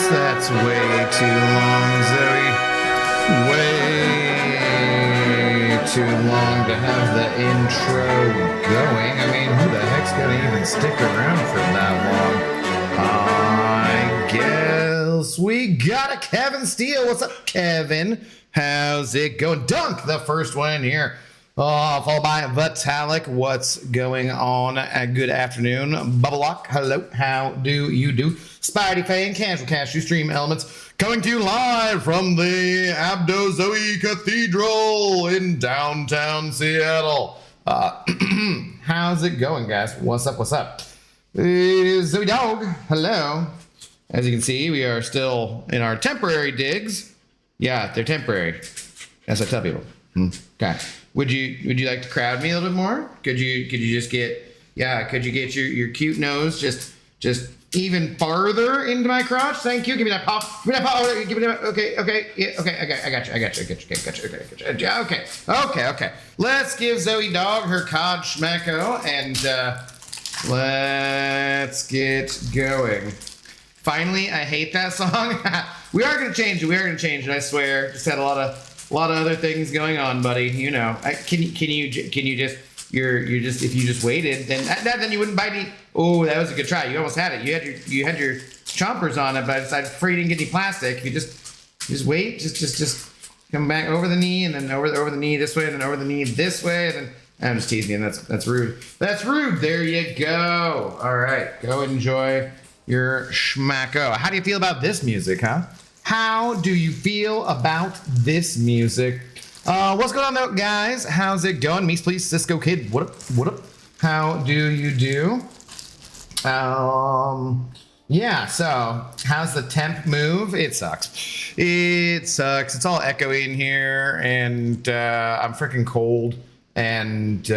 That's way too long, Zoe. Way too long to have the intro going. I mean, who the heck's gonna even stick around for that long? I guess we got a Kevin Steele. What's up, Kevin? How's it going? Dunk, the first one here. Followed by Vitalik. What's going on? Good afternoon. Bubble Lock. Hello. How do you do? Spidey Fan, Casual Cash, you stream elements. Coming to you live from the Abdo Zoe Cathedral in downtown Seattle. How's it going, guys? What's up? What's up? Zoe Dog. Hello. As you can see, we are still in our temporary digs. Yeah, they're temporary. That's what I tell people. Okay. Would you like to crowd me a little bit more? Could you just get your cute nose just even farther into my crotch? Thank you. Give me that pop. Give me that pop. Give me that. Okay. Yeah, okay. I got you. Okay. Let's give Zoe Dog her cod schmecko and let's get going. Finally, I hate that song. We are gonna change it. I swear. Just had a lot of other things going on, buddy. You know. Can you just if you just waited, then you wouldn't bite me. Oh, that was a good try. You almost had it. You had your chompers on it, but I decided before you didn't get any plastic. If you just wait, just come back over the knee and then over the knee this way and then over the knee this way and then I'm just teasing you. That's rude. That's rude. There you go. All right, go enjoy your schmacko. How do you feel about this music, huh? How do you feel about this music? What's going on though, guys? How's it going? Meese, please, Cisco Kid. What up? What up? How do you do? Yeah, so how's the temp move? It sucks. It sucks. It's all echoey in here, and I'm freaking cold, and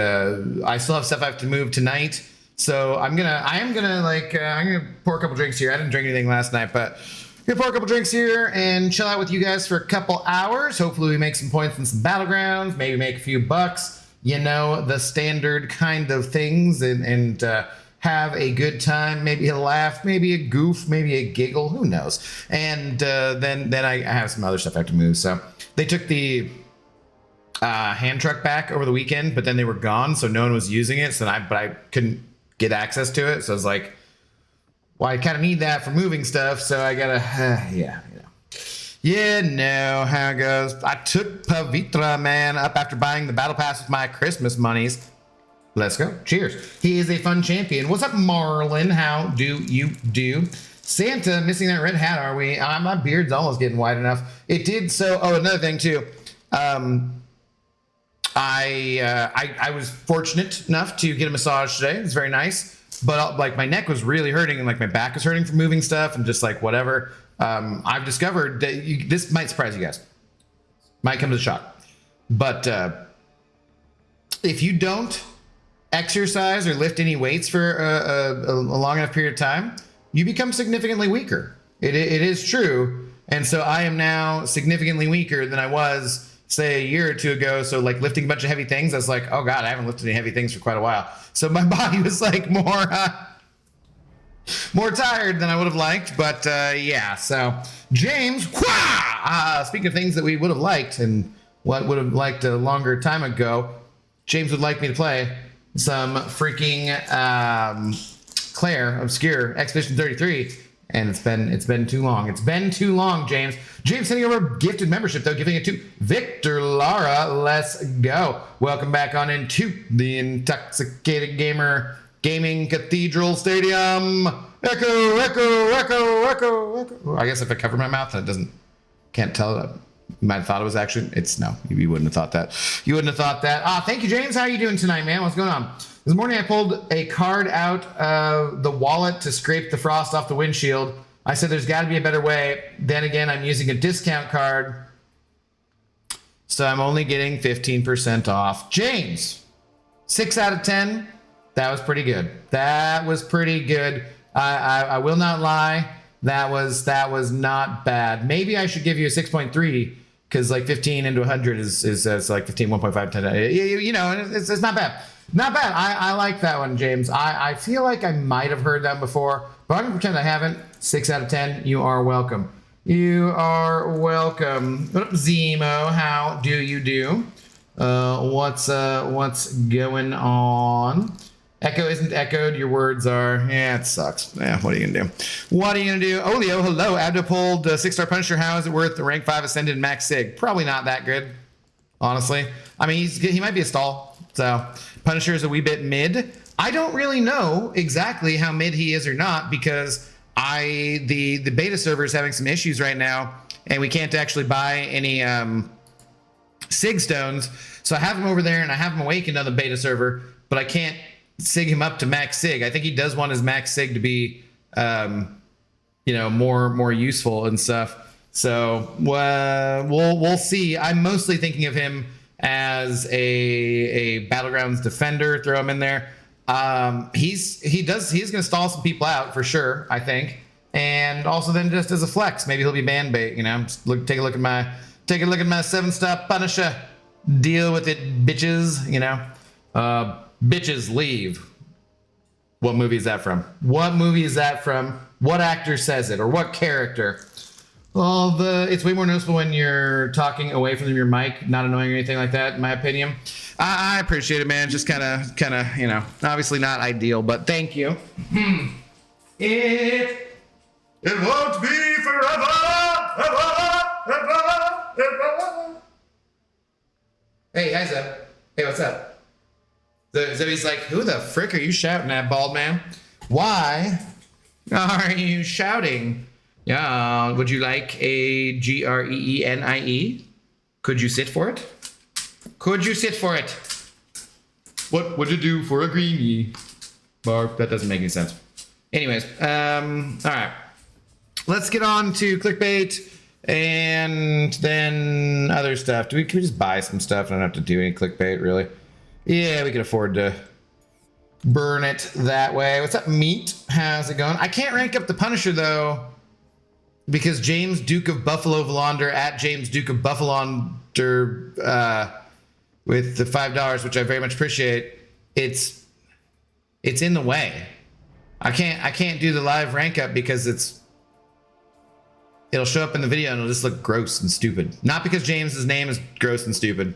I still have stuff I have to move tonight. So I am gonna pour a couple drinks here. I didn't drink anything last night, but I'm gonna pour a couple drinks here and chill out with you guys for a couple hours. Hopefully we make some points in some battlegrounds, maybe make a few bucks, you know, the standard kind of things, and have a good time, maybe a laugh, maybe a goof, maybe a giggle, who knows. And then I have some other stuff I have to move. So they took the hand truck back over the weekend, but then they were gone, so no one was using it. So but I couldn't get access to it. So I was like, well, I kind of need that for moving stuff. So I gotta, you know how it goes. I took Pavitra, man, up after buying the battle pass with my Christmas monies. Let's go. Cheers. He is a fun champion. What's up, Marlon? How do you do? Santa, missing that red hat, are we? My beard's almost getting wide enough. It did so. Oh, another thing too. I was fortunate enough to get a massage today. It was very nice. But like my neck was really hurting, and like my back was hurting from moving stuff, and just like whatever. I've discovered that this might surprise you guys. Might come as a shock. But if you don't exercise or lift any weights for a long enough period of time, you become significantly weaker. It is true. And so I am now significantly weaker than I was, say, a year or two ago. So like lifting a bunch of heavy things, I was like, oh God, I haven't lifted any heavy things for quite a while. So my body was like more tired than I would have liked. But yeah, so James, speaking of things that we would have liked and what would have liked a longer time ago, James would like me to play some freaking Claire Obscure Expedition 33, and it's been too long. It's been too long, James. James sending over gifted membership though, giving it to Victor Lara. Let's go. Welcome back on into the Intoxicated Gamer Gaming Cathedral Stadium. Echo, echo, echo, echo, echo. I guess if I cover my mouth, can't tell it. You might have thought it was actually, no, you wouldn't have thought that. You wouldn't have thought that. Thank you, James. How are you doing tonight, man? What's going on? This morning I pulled a card out of the wallet to scrape the frost off the windshield. I said there's got to be a better way. Then again, I'm using a discount card, so I'm only getting 15% off. James, 6 out of 10. That was pretty good. That was pretty good. I will not lie. That was not bad. Maybe I should give you a 6.3. Because like 15 into 100 is like 15, 1.5, 10. You know, it's not bad. Not bad. I like that one, James. I feel like I might have heard that before, but I'm going to pretend I haven't. 6 out of 10. You are welcome. You are welcome. What up, Zemo? How do you do? What's going on? Echo isn't echoed. Your words are. Yeah, it sucks. Yeah, what are you gonna do? What are you gonna do? Olio, hello. Abda pulled 6-star Punisher. How is it worth the rank 5 ascended max sig? Probably not that good, honestly. I mean, he might be a stall. So Punisher is a wee bit mid. I don't really know exactly how mid he is or not, because the beta server is having some issues right now, and we can't actually buy any sig stones. So I have him over there, and I have him awakened on the beta server, but I can't sig him up to max sig. I think he does want his max sig to be more useful and stuff. So we'll see. I'm mostly thinking of him as a Battlegrounds defender. Throw him in there. He's gonna stall some people out for sure, I think. And also then just as a flex, maybe he'll be band bait, you know. Just take a look at my 7-star Punisher. Deal with it, bitches, you know. Bitches leave. What movie is that from? What movie is that from? What actor says it, or what character? Well, it's way more noticeable when you're talking away from your mic, not annoying or anything like that, in my opinion. I appreciate it, man. Just kind of, you know, obviously not ideal, but thank you. It won't be forever, ever. Hey, hi, Zeb. Hey, what's up? Zebby's like, who the frick are you shouting at, bald man? Why are you shouting? Yeah, would you like a GREENIE? Could you sit for it? Could you sit for it? What would you do for a greenie? Barb, that doesn't make any sense. Anyways, all right. Let's get on to clickbait and then other stuff. Can we just buy some stuff? I don't have to do any clickbait, really. Yeah, we can afford to burn it that way. What's up, Meat? How's it going? I can't rank up the Punisher, though, because James Duke of Buffalo Valander at James Duke of Buffalander with the $5, which I very much appreciate. It's in the way. I can't do the live rank up because it'll show up in the video and it'll just look gross and stupid. Not because James's name is gross and stupid,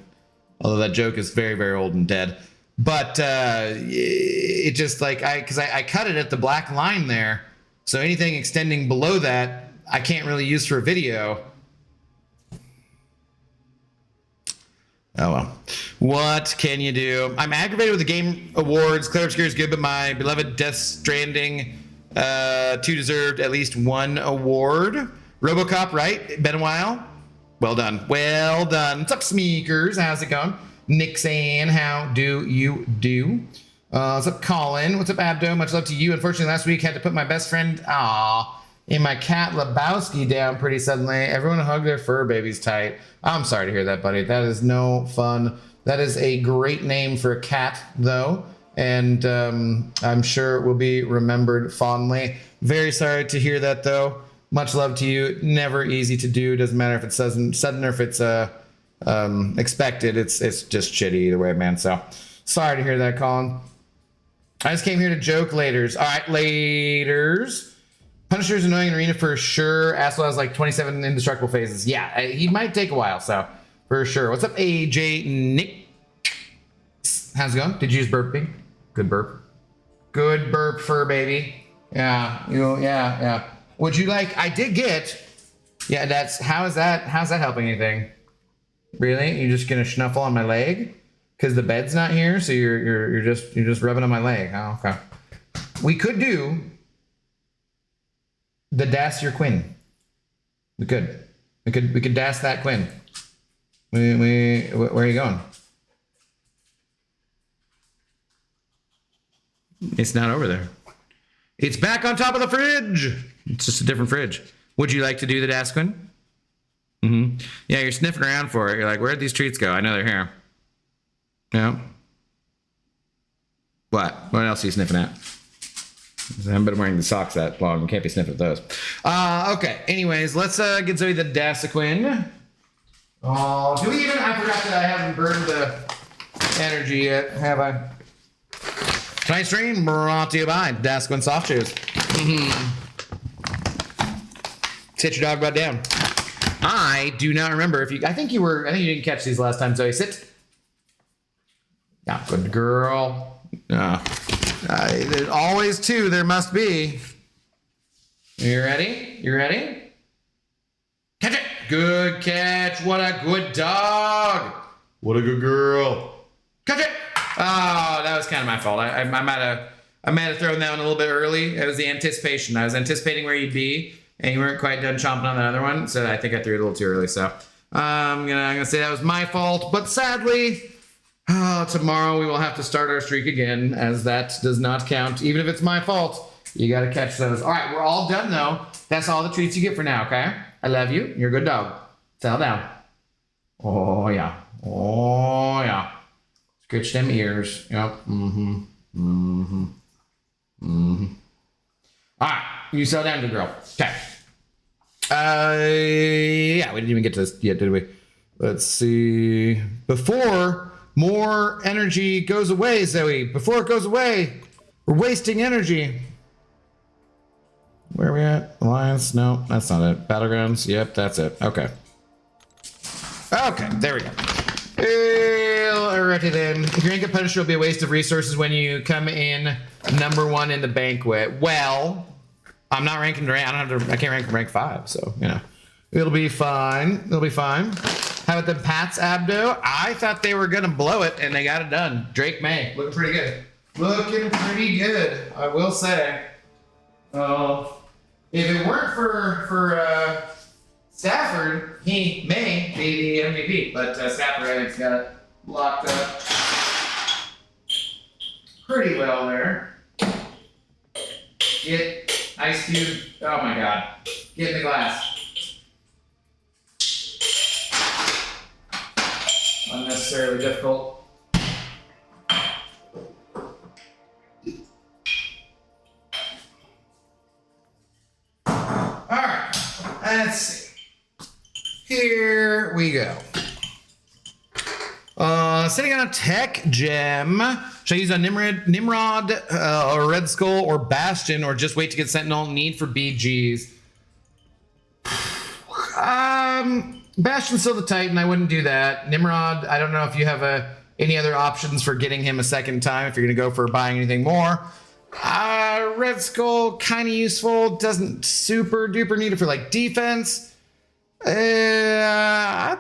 although that joke is very, very old and dead. But it just like because I cut it at the black line there, so anything extending below that I can't really use for a video. Oh well. What can you do? I'm aggravated with the Game Awards. Clear Obscure is good, but my beloved Death Stranding 2 deserved at least one award. RoboCop, right? Been a while. Well done. Well done. What's up, Smeekers? How's it going? Nixon, how do you do? What's up, Colin? What's up, Abdo? Much love to you. Unfortunately, last week I had to put my best friend, in my cat Lebowski down pretty suddenly. Everyone hug their fur babies tight. I'm sorry to hear that, buddy. That is no fun. That is a great name for a cat, though, and I'm sure it will be remembered fondly. Very sorry to hear that, though. Much love to you. Never easy to do. Doesn't matter if it's sudden or if it's expected. It's just shitty either way, man. So sorry to hear that, Colin. I just came here to joke. Laters. All right, laters. Punisher's annoying in arena for sure. Asshole has like 27 indestructible phases. Yeah, he might take a while, so for sure. What's up, AJ Nick? How's it going? Did you use burping? Good burp. Good burp, fur baby. Yeah, yeah. Would you like? I did get. Yeah, how's that helping anything? Really? You're just gonna schnuffle on my leg? Because the bed's not here, so you're just rubbing on my leg. Oh, okay. We could do the Das your Quinn. We could Das that Quinn. Where are you going? It's not over there. It's back on top of the fridge. It's just a different fridge. Would you like to do the Das Quinn? Mm-hmm. Yeah, you're sniffing around for it. You're like, where'd these treats go? I know they're here. Yeah. What else are you sniffing at? I haven't been wearing the socks that long. We can't be sniffing at those. Okay. Anyways, let's get Zoe the Dasequin. Oh, do we even? I forgot that I haven't burned the energy yet, have I? Tonight's stream brought to you by Dasequin Soft Shoes. Sit your dog butt down. I do not remember if you. I think you didn't catch these last time. Zoe, sit. Yeah, good girl. There's always two. There must be. You ready? You ready? Catch it. Good catch. What a good dog. What a good girl. Catch it. Oh, that was kind of my fault. I might have thrown that one a little bit early. It was the anticipation. I was anticipating where you'd be, and you weren't quite done chomping on the other one, so I think I threw it a little too early. So I'm gonna say that was my fault. But sadly, tomorrow we will have to start our streak again, as that does not count. Even if it's my fault, you got to catch those. All right, we're all done though. That's all the treats you get for now. Okay? I love you. You're a good dog. Settle down. Oh yeah. Oh yeah. Scratch them ears. Yep. All right. You settle down, good girl. Okay. Yeah, we didn't even get to this yet, did we? Let's see. Before more energy goes away, Zoe. Before it goes away, we're wasting energy. Where are we at? Alliance? No, that's not it. Battlegrounds? Yep, that's it. Okay. Okay, there we go. Alrighty then. Rankup Punisher will be a waste of resources when you come in #1 in the banquet. Well, I'm not ranking rank. I can't rank from rank 5, so you know. It'll be fine. It'll be fine. How about the Pats, Abdo? I thought they were gonna blow it, and they got it done. Drake May, looking pretty good. Looking pretty good, I will say. If it weren't for Stafford, he may be the MVP. But Stafford, I think, got locked up pretty well there. Get ice cube. Oh my god. Get in the glass. Unnecessarily difficult. Alright, let's see. Here we go. Sitting on a tech gem. Should I use a Nimrod, or Red Skull, or Bastion, or just wait to get Sentinel? Need for BGs. Bastion's still the Titan. I wouldn't do that. Nimrod, I don't know if you have any other options for getting him a second time if you're going to go for buying anything more. Red Skull, kind of useful. Doesn't super duper need it for like defense.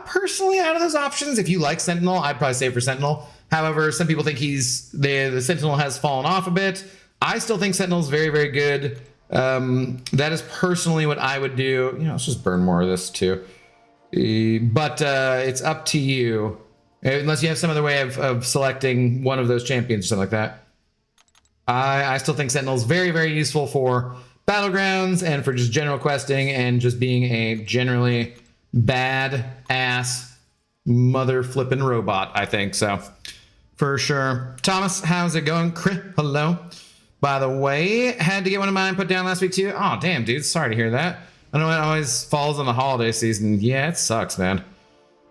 Personally, out of those options, if you like Sentinel, I'd probably save for Sentinel. However, some people think the Sentinel has fallen off a bit. I still think Sentinel's very, very good. That is personally what I would do. Let's just burn more of this too. But it's up to you. Unless you have some other way of selecting one of those champions or something like that. I still think Sentinel's very, very useful for Battlegrounds and for just general questing and just being a generally bad ass mother flipping robot, I think. So, for sure. Thomas, how's it going? Hello. By the way, had to get one of mine put down last week too. Oh, damn, dude. Sorry to hear that. I know it always falls on the holiday season. Yeah, it sucks, man.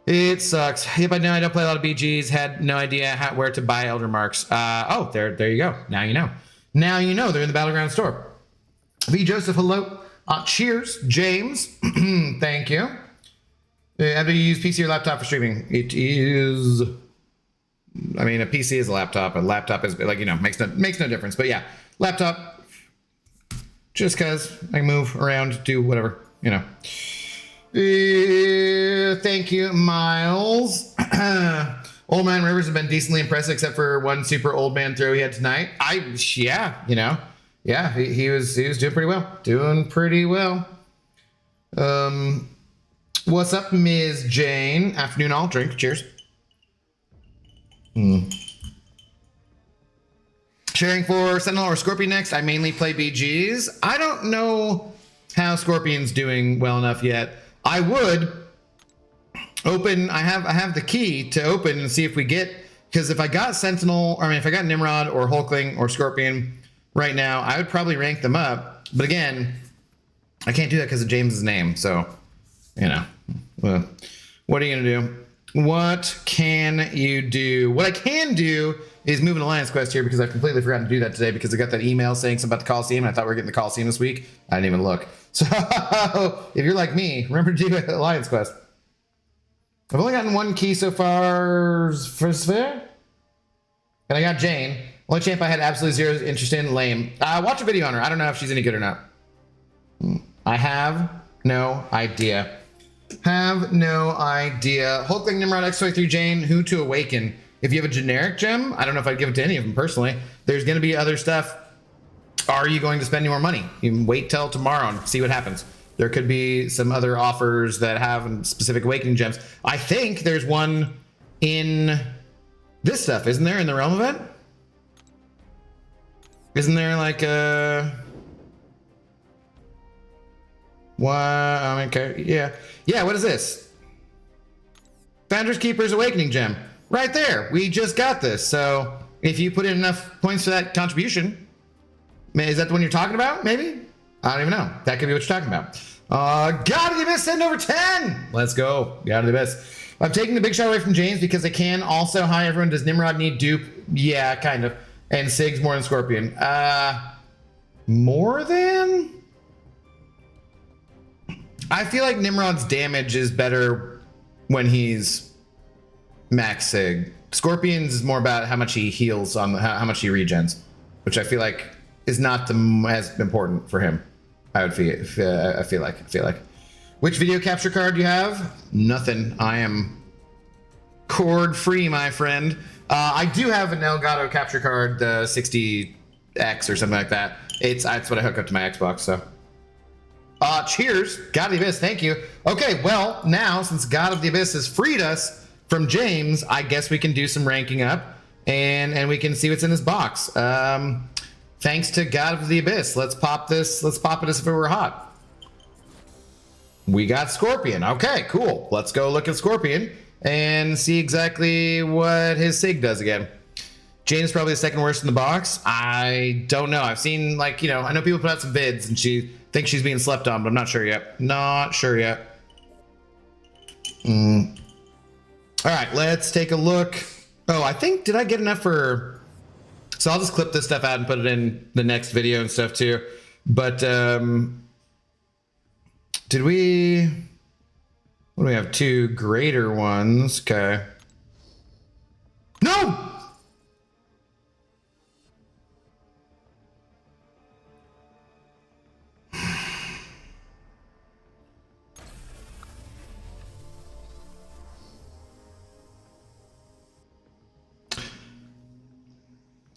It sucks. Yep, I know I don't play a lot of BGs. Had no idea where to buy Elder Marks. Oh, there you go. Now you know. Now you know they're in the Battleground store. V. Joseph, hello. Cheers. James, thank you. How do you use PC or laptop for streaming? It is... I mean, a PC is a laptop. A laptop is, like, makes no difference. But yeah, laptop. Just because I can move around, do whatever, Thank you, Miles. Old Man Rivers have been decently impressive, except for one super old man throw he had tonight. Yeah, he was doing pretty well. Doing pretty well. What's up, Ms. Jane? Afternoon all. Drink. Cheers. Sharing for Sentinel or Scorpion next. I mainly play BGs. I don't know how Scorpion's doing well enough yet. I would open. I have the key to open and see if we get, because if I got Sentinel, if I got Nimrod or Hulkling or Scorpion right now, I would probably rank them up. But again, I can't do that because of James's name. So, well, what are you gonna do? What can you do? What I can do is move an alliance quest here, because I completely forgot to do that today because I got that email saying something about the Coliseum and I thought we were getting the Coliseum this week. I didn't even look. So if you're like me, remember to do an alliance quest. I've only gotten one key so far for Sphere. And I got Jane. Only champ I had absolutely zero interest in. Lame. Watch a video on her. I don't know if she's any good or not. I have no idea. Have no idea. Hulkling, Nimrod, X23, Jane, who to awaken? If you have a generic gem, I don't know if I'd give it to any of them personally. There's going to be other stuff. Are you going to spend any more money? You can wait till tomorrow and see what happens. There could be some other offers that have specific awakening gems. I think there's one in this stuff, isn't there, in the Realm event? Isn't there like a... What? Okay, yeah, what is this? Founder's Keeper's Awakening Gem. Right there, we just got this. So if you put in enough points for that contribution, is that the one you're talking about, maybe? I don't even know. That could be what you're talking about. God of the Abyss, send over 10. Let's go. God of the Abyss. I'm taking the big shot away from James because I can. Also, hi everyone. Does Nimrod need dupe? Yeah, kind of. And Sig's more than Scorpion. More than? I feel like Nimrod's damage is better when he's max Sig. Scorpion's is more about how much he heals on how much he regens, which I feel like is not as important for him. I feel like. Which video capture card do you have? Nothing. I am cord free, my friend. I do have an Elgato capture card, the 60X or something like that. That's what I hook up to my Xbox. So, cheers, God of the Abyss. Thank you. Okay, well now since God of the Abyss has freed us from James, I guess we can do some ranking up, and we can see what's in this box. Thanks to God of the Abyss. Let's pop this. Let's pop it as if it were hot. We got Scorpion. Okay, cool. Let's go look at Scorpion and see exactly what his SIG does again. Jane's probably the second worst in the box. I don't know. I've seen, like, you know, I know people put out some vids and she thinks she's being slept on, but I'm not sure yet. Not sure yet. All right, let's take a look. Oh, I think, did I get enough for... So I'll just clip this stuff out and put it in the next video and stuff too. But did we... What do we have? 2 greater ones. Okay. No!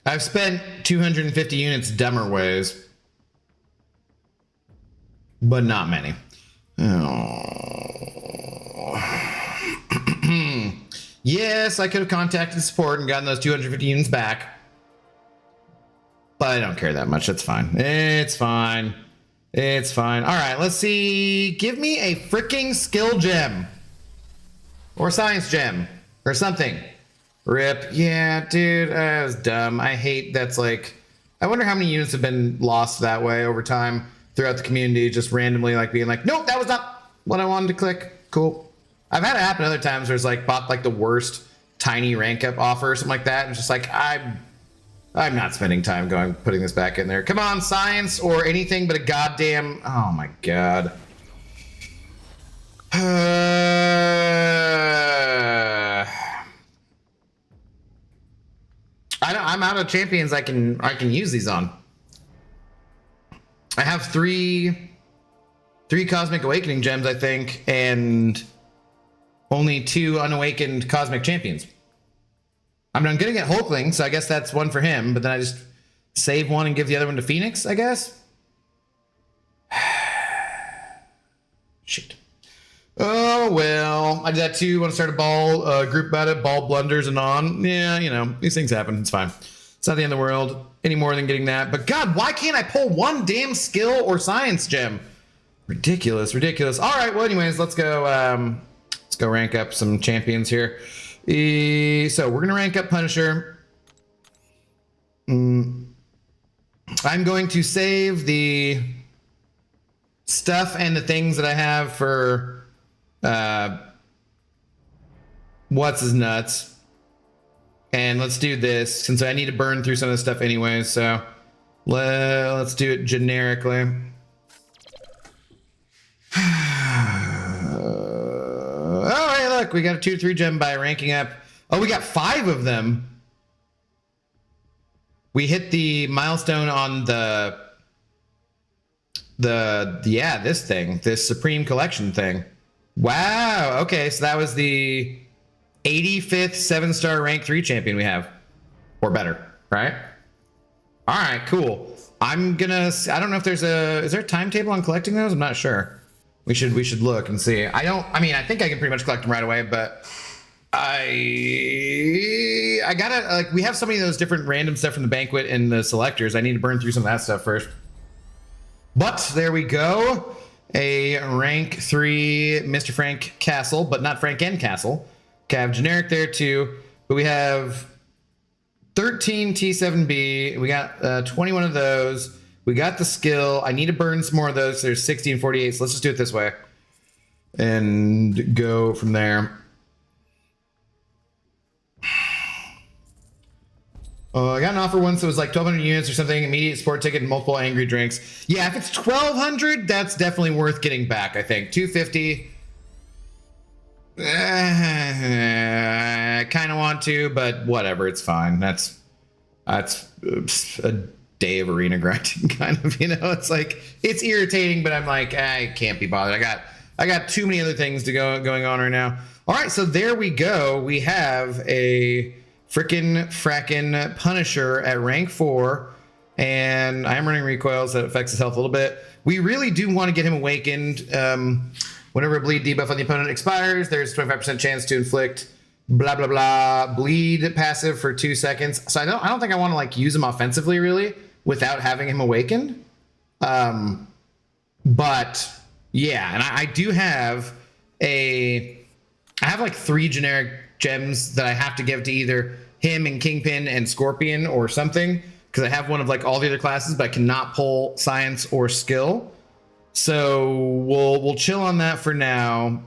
I've spent 250 units dumber ways, but not many. Oh. Yes, I could have contacted support and gotten those 250 units back, but I don't care that much. It's fine. It's fine. It's fine. All right, let's see. Give me a freaking skill gem or science gem or something. Rip. Yeah, dude, that was dumb. I hate that's like, I wonder how many units have been lost that way over time throughout the community, just randomly like being like, nope, that was not what I wanted to click. Cool. I've had it happen other times where it's like bought like the worst tiny rank up offer or something like that. And just like, I'm not spending time putting this back in there. Come on, science or anything but a goddamn, oh my God. I'm out of champions I can use these on. I have three Cosmic Awakening gems, I think, and only 2 unawakened Cosmic Champions. I mean, I'm gonna get Hulkling, so I guess that's one for him, but then I just save one and give the other one to Phoenix, I guess? Shit. Oh, well, I did that too. Want to start a ball group about it, ball blunders and on. Yeah, you know, these things happen. It's fine. It's not the end of the world any more than getting that. But God, why can't I pull one damn skill or science gem? Ridiculous, ridiculous. All right, well, anyways, let's go rank up some champions here. So we're gonna rank up Punisher. I'm going to save the stuff and the things that I have for what's his nuts, and let's do this since I need to burn through some of the stuff anyway. So let's do it generically. Oh, hey, look, we got a 2-3 gem by ranking up. Oh, we got 5 of them. We hit the milestone on this Supreme Collection thing. Wow. Okay, so that was the 85th 7-star rank 3 champion we have, or better, right? All right, cool. I don't know if is there a timetable on collecting those? I'm not sure. We should look and see. I think I can pretty much collect them right away, but I gotta, like, we have so many of those different random stuff from the banquet and the selectors. I need to burn through some of that stuff first. But there we go. A rank 3 Mr. Frank Castle, but not Frank and Castle. Okay, I have generic there too. But we have 13 T7B. We got 21 of those. We got the skill. I need to burn some more of those. So there's 60 and 48. So let's just do it this way and go from there. I got an offer once that was like 1,200 units or something, immediate sport ticket and multiple angry drinks. Yeah, if it's 1,200, that's definitely worth getting back, I think. 250. I kind of want to, but whatever, it's fine. That's a day of arena grinding, kind of, you know. It's like, it's irritating, but I'm like, I can't be bothered. I got too many other things going on right now. All right, so there we go. We have a frackin' Punisher at rank 4, and I am running recoils that affects his health a little bit. We really do want to get him awakened. Whenever a bleed debuff on the opponent expires, there's 25% chance to inflict blah blah blah, bleed passive for 2 seconds. So I don't think I want to like use him offensively really without having him awakened. But yeah, and I do have I have like 3 generic gems that I have to give to either him and Kingpin and Scorpion or something, because I have one of like all the other classes, but I cannot pull science or skill. So we'll chill on that for now.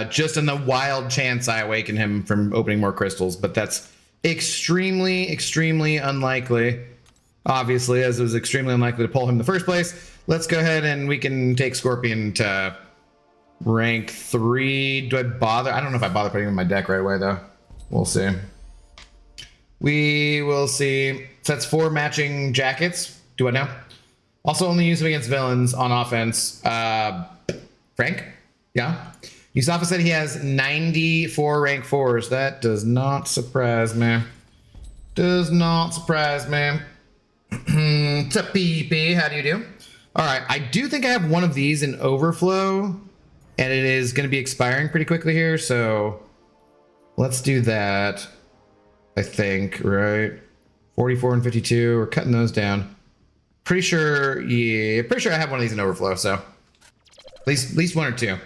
Just in the wild chance I awaken him from opening more crystals, but that's extremely, extremely unlikely. Obviously, as it was extremely unlikely to pull him in the first place. Let's go ahead and we can take Scorpion to rank 3. Do I bother? I don't know if I bother putting him in my deck right away, though. We'll see. We will see. So that's 4 matching jackets. Do I know? Also only use him against villains on offense. Frank? Yeah? Yusafa said he has 94 rank 4s. That does not surprise me. Does not surprise me. It's a PP. How do you do? All right. I do think I have one of these in overflow, and it is going to be expiring pretty quickly here. So let's do that. I think, right? 44 and 52. We're cutting those down. Pretty sure. Yeah, pretty sure I have one of these in overflow. So at least 1 or 2.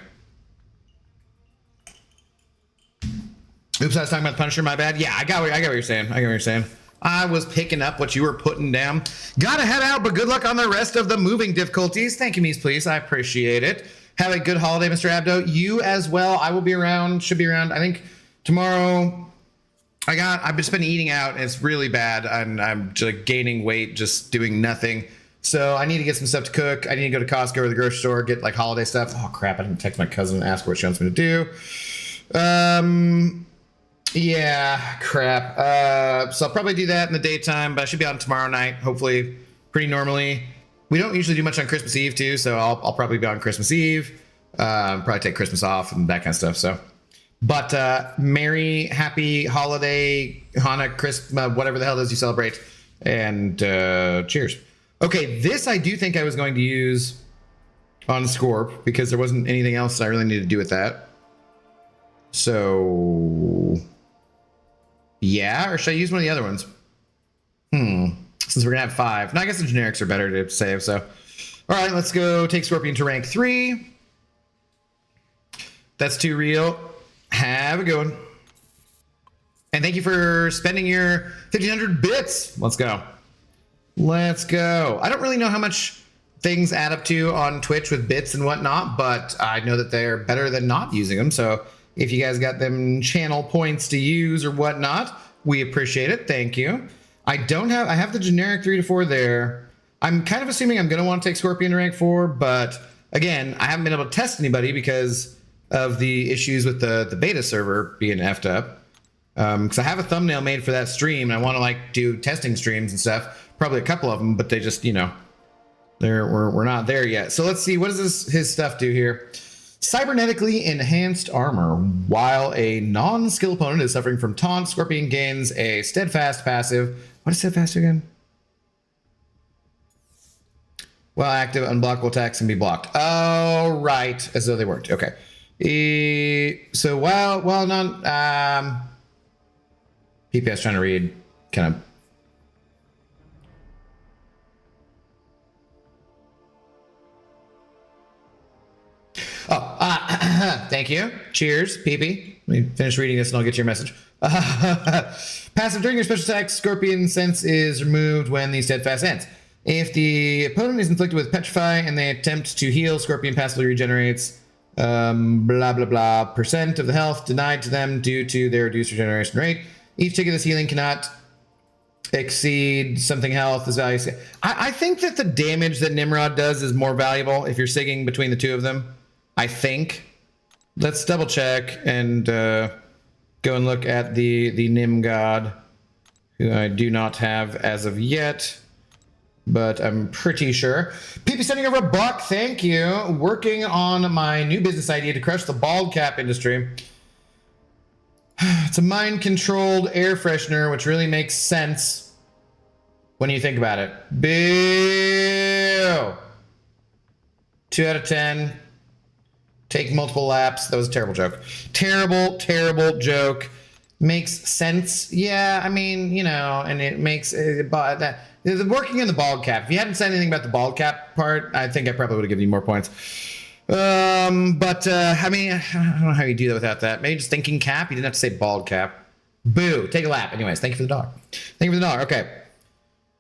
Oops, I was talking about the Punisher. My bad. Yeah, I got what you're saying. I was picking up what you were putting down. Gotta head out, but good luck on the rest of the moving difficulties. Thank you, Mies, please. I appreciate it. Have a good holiday, Mr. Abdo. You as well. I will be around. Should be around. I think tomorrow. I've just been eating out, and it's really bad. I'm just gaining weight, just doing nothing. So I need to get some stuff to cook. I need to go to Costco or the grocery store, get like holiday stuff. Oh crap! I didn't text my cousin and ask her what she wants me to do. Yeah, crap. So I'll probably do that in the daytime, but I should be on tomorrow night, hopefully pretty normally. We don't usually do much on Christmas Eve too, so I'll probably be on Christmas Eve. Probably take Christmas off and that kind of stuff. So, but merry, happy holiday, Hanukkah, Christmas, whatever the hell it is you celebrate, and cheers. Okay, this I do think I was going to use on Scorp because there wasn't anything else I really needed to do with that. So yeah, or should I use one of the other ones? Since we're gonna have 5. No, I guess the generics are better to save. So, all right, let's go take Scorpion to rank 3. That's too real. Have a good one. And thank you for spending your 1,500 bits. Let's go. Let's go. I don't really know how much things add up to on Twitch with bits and whatnot, but I know that they're better than not using them. So if you guys got them channel points to use or whatnot, we appreciate it. Thank you. I have the generic 3 to 4 there. I'm kind of assuming I'm going to want to take Scorpion to rank 4, but again, I haven't been able to test anybody because of the issues with the beta server being effed up. Because I have a thumbnail made for that stream, and I want to like do testing streams and stuff. Probably a couple of them, but they just, we're not there yet. So let's see, what does his stuff do here? Cybernetically enhanced armor. While a non-skill opponent is suffering from taunt, Scorpion gains a steadfast passive. What is steadfast again? While active, unblockable attacks can be blocked. Oh, right. As though they weren't. Okay. So while non... PPS trying to read kind of... Thank you. Cheers, PP. Let me finish reading this and I'll get your message. Passive. During your special attack, Scorpion sense is removed when the steadfast ends. If the opponent is inflicted with Petrify and they attempt to heal, Scorpion passively regenerates blah blah blah percent of the health denied to them due to their reduced regeneration rate. Each tick of this healing cannot exceed something health. This value. I think that the damage that Nimrod does is more valuable if you're sigging between the two of them. I think. Let's double check and go and look at the Nim God, who I do not have as of yet, but I'm pretty sure. PP sending over $1. Thank you. Working on my new business idea to crush the bald cap industry. It's a mind-controlled air freshener, which really makes sense when you think about it. Boo! 2 out of 10. Take multiple laps. That was a terrible joke. Terrible, terrible joke. Makes sense. Yeah, I mean, you know, and it makes that working in the bald cap. If you hadn't said anything about the bald cap part, I think I probably would have given you more points. I mean, I don't know how you do that without that. Maybe just thinking cap. You didn't have to say bald cap. Boo. Take a lap. Anyways, thank you for the dollar. Thank you for the dollar. Okay.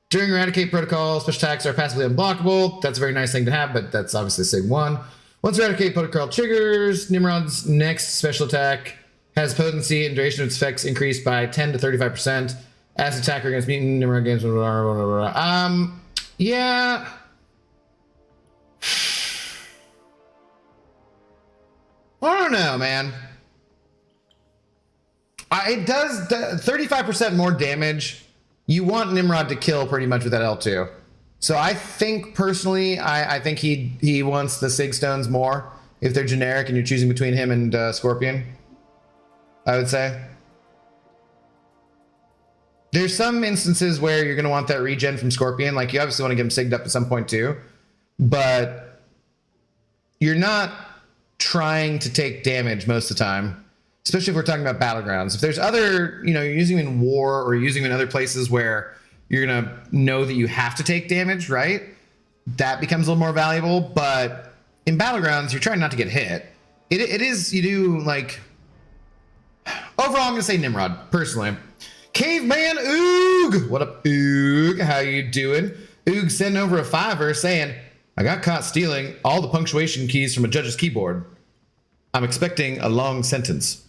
During Eradicate Protocol, special attacks are passively unblockable. That's a very nice thing to have, but that's obviously Sig 1. Once Eradicate Protocol triggers, Nimrod's next special attack has potency and duration of its effects increased by 10 to 35%. As attacker against mutant, Nimrod gains... yeah... I don't know, man. It does 35% more damage. You want Nimrod to kill pretty much with that L2. So I think personally, I think he wants the Sig Stones more if they're generic and you're choosing between him and Scorpion. I would say. There's some instances where you're going to want that regen from Scorpion. Like you obviously want to get him Sigged up at some point too. But you're not trying to take damage most of the time. Especially if we're talking about Battlegrounds. If there's other, you know, you're using him in war or you're using him in other places where you're going to know that you have to take damage, right? That becomes a little more valuable. But in Battlegrounds, you're trying not to get hit. It is, you do, like... Overall, I'm going to say Nimrod, personally. Caveman Oog! What up, Oog? How you doing? Oog sending over a $5 saying, I got caught stealing all the punctuation keys from a judge's keyboard. I'm expecting a long sentence.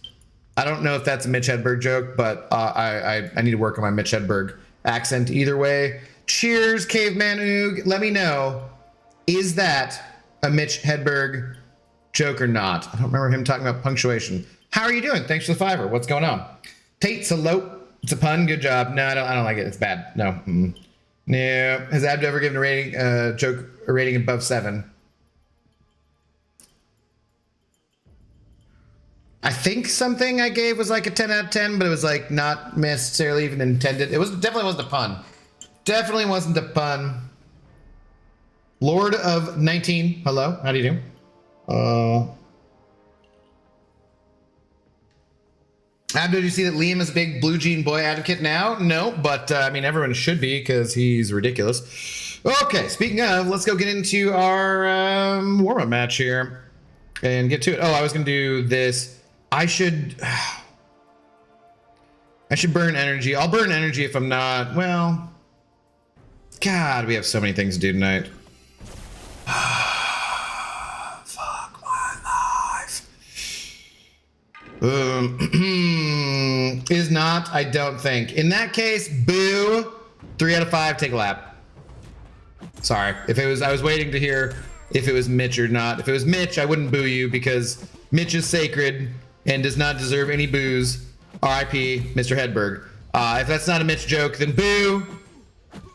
I don't know if that's a Mitch Hedberg joke, but I need to work on my Mitch Hedberg accent either way. Cheers, Caveman Oog. Let me know, is that a Mitch Hedberg joke or not? I don't remember him talking about punctuation. How are you doing? Thanks for the $5. What's going on? Tate's a lope. It's a pun. Good job. No, I don't like it. It's bad. No. No. Has Abd ever given a rating joke a rating above 7? I think something I gave was like a 10 out of 10, but it was like not necessarily even intended. It was definitely wasn't a pun. Definitely wasn't a pun. Lord of 19. Hello. How do you do? Abdo, do you see that Liam is a big blue jean boy advocate now? No, but I mean, everyone should be because he's ridiculous. Okay, speaking of, let's go get into our warm-up match here and get to it. Oh, I was going to do this. I should burn energy. I'll burn energy if I'm not, well, God, we have so many things to do tonight. Fuck my life. Is not, I don't think. In that case, boo. 3 out of 5, take a lap. Sorry. If it was, I was waiting to hear if it was Mitch or not. If it was Mitch, I wouldn't boo you because Mitch is sacred and does not deserve any boos. R.I.P. Mr. Hedberg. If that's not a Mitch joke, then boo.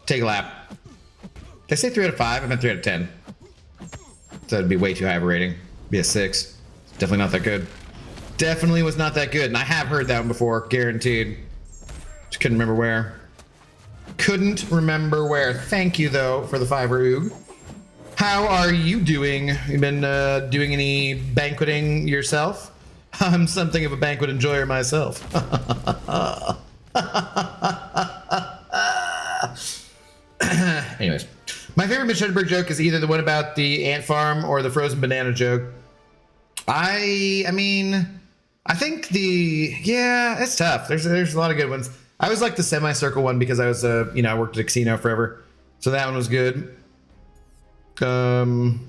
Take a lap. Did I say 3 out of 5? I meant 3 out of 10. So that'd be way too high of a rating. Be a 6. Definitely not that good. Definitely was not that good. And I have heard that one before, guaranteed. Just couldn't remember where. Couldn't remember where. Thank you, though, for the $5, Oog. How are you doing? You been doing any banqueting yourself? I'm something of a banquet enjoyer myself. Anyways, my favorite Mitch Hedberg joke is either the one about the ant farm or the frozen banana joke. I mean, I think yeah, it's tough. There's a lot of good ones. I always like the semicircle one because I was I worked at a casino forever, so that one was good. All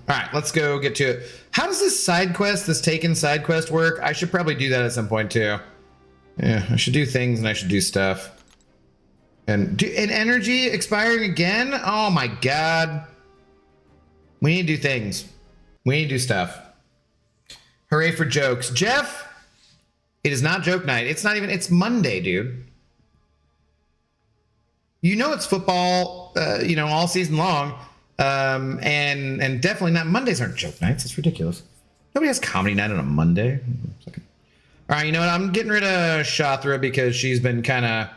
right, let's go get to it. How does this side quest, this Taken side quest work? I should probably do that at some point too. Yeah, I should do things and I should do stuff. And energy expiring again? Oh my God. We need to do things. We need to do stuff. Hooray for jokes. Jeff, it is not joke night. It's not even, it's Monday, dude. You know it's football, all season long. And definitely not, Mondays aren't joke nights. It's ridiculous. Nobody has comedy night on a Monday. All right, you know what? I'm getting rid of Shathra because she's been kind of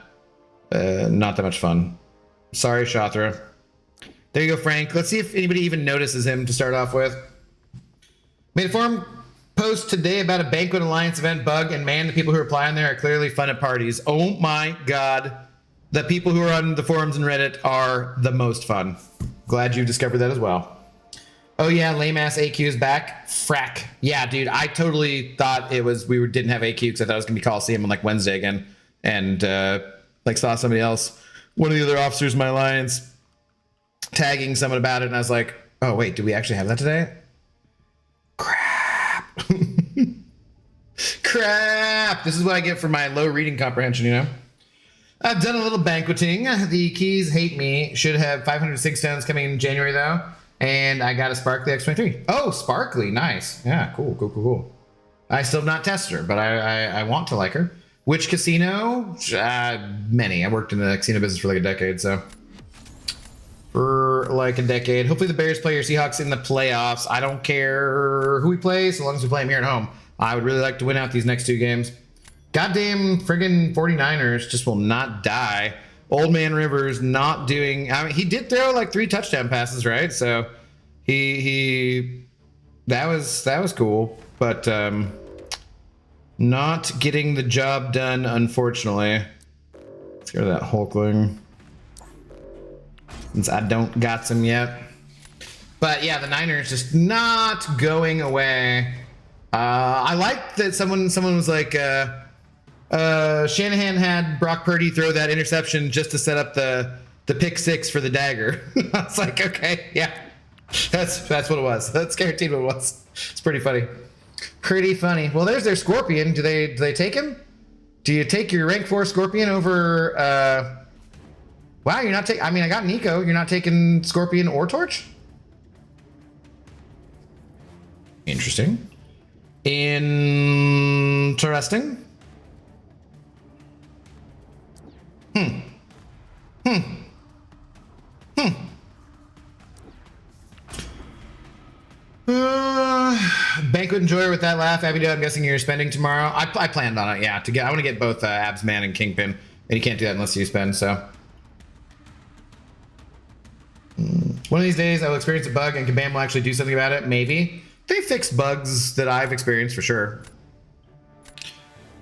not that much fun. Sorry, Shathra. There you go, Frank. Let's see if anybody even notices him to start off with. Made a form. post today about a Banquet Alliance event bug, and man, the people who reply on there are clearly fun at parties. Oh my god. The people who are on the forums and Reddit are the most fun. Glad you discovered that as well. Oh yeah, lame ass AQ is back. Frack. Yeah, dude, I totally thought it was didn't have AQ because I thought it was gonna be Coliseum on like Wednesday again, and like saw somebody else, one of the other officers in my alliance, tagging someone about it, and I was like, oh wait, do we actually have that today? Crap. Crap. This is what I get for my low reading comprehension, you know. I've done a little banqueting. The keys hate me. Should have 506 stones coming in January though. And I got a Sparkly X23. Oh, Sparkly. Nice. Yeah, cool. I still have not tested her, but I want to like her. Which casino? Many. I worked in the casino business for like a decade, so. For like a decade. Hopefully the Bears play your Seahawks in the playoffs. I don't care who we play, so long as we play them here at home. I would really like to win out these next 2 games. Goddamn friggin' 49ers just will not die. Old Man Rivers not doing... I mean, he did throw like 3 touchdown passes, right? So he that was cool, but not getting the job done, unfortunately. Let's go to that Hulkling, since I don't got some yet. But yeah, the Niners just not going away. I like that someone was like... Shanahan had Brock Purdy throw that interception just to set up the pick 6 for the dagger. I was like, okay, yeah, that's what it was. That's guaranteed what it was. It's pretty funny. Pretty funny. Well, there's their Scorpion. Do they take him? Do you take your rank 4 Scorpion over? Wow, you're not taking. I mean, I got Nico. You're not taking Scorpion or Torch. Interesting. Interesting. Banquet enjoyer with that laugh. Abby, I'm guessing you're spending tomorrow. I planned on it, yeah. I want to get both Absman and Kingpin, and you can't do that unless you spend. So one of these days, I will experience a bug, and Kabam will actually do something about it. Maybe they fix bugs that I've experienced for sure.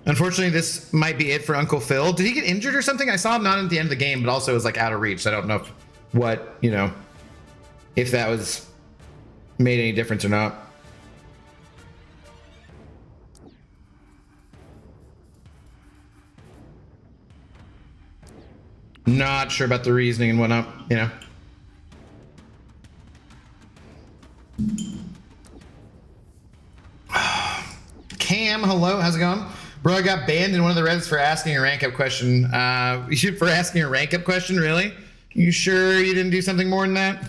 Unfortunately, this might be it for Uncle Phil. Did he get injured or something? I saw him not at the end of the game, but also was like out of reach. So I don't know if that was made any difference or not. Not sure about the reasoning and whatnot, you know. Cam, hello, how's it going? Bro, I got banned in one of the Reddits for asking a rank up question. For asking a rank up question, really? You sure you didn't do something more than that?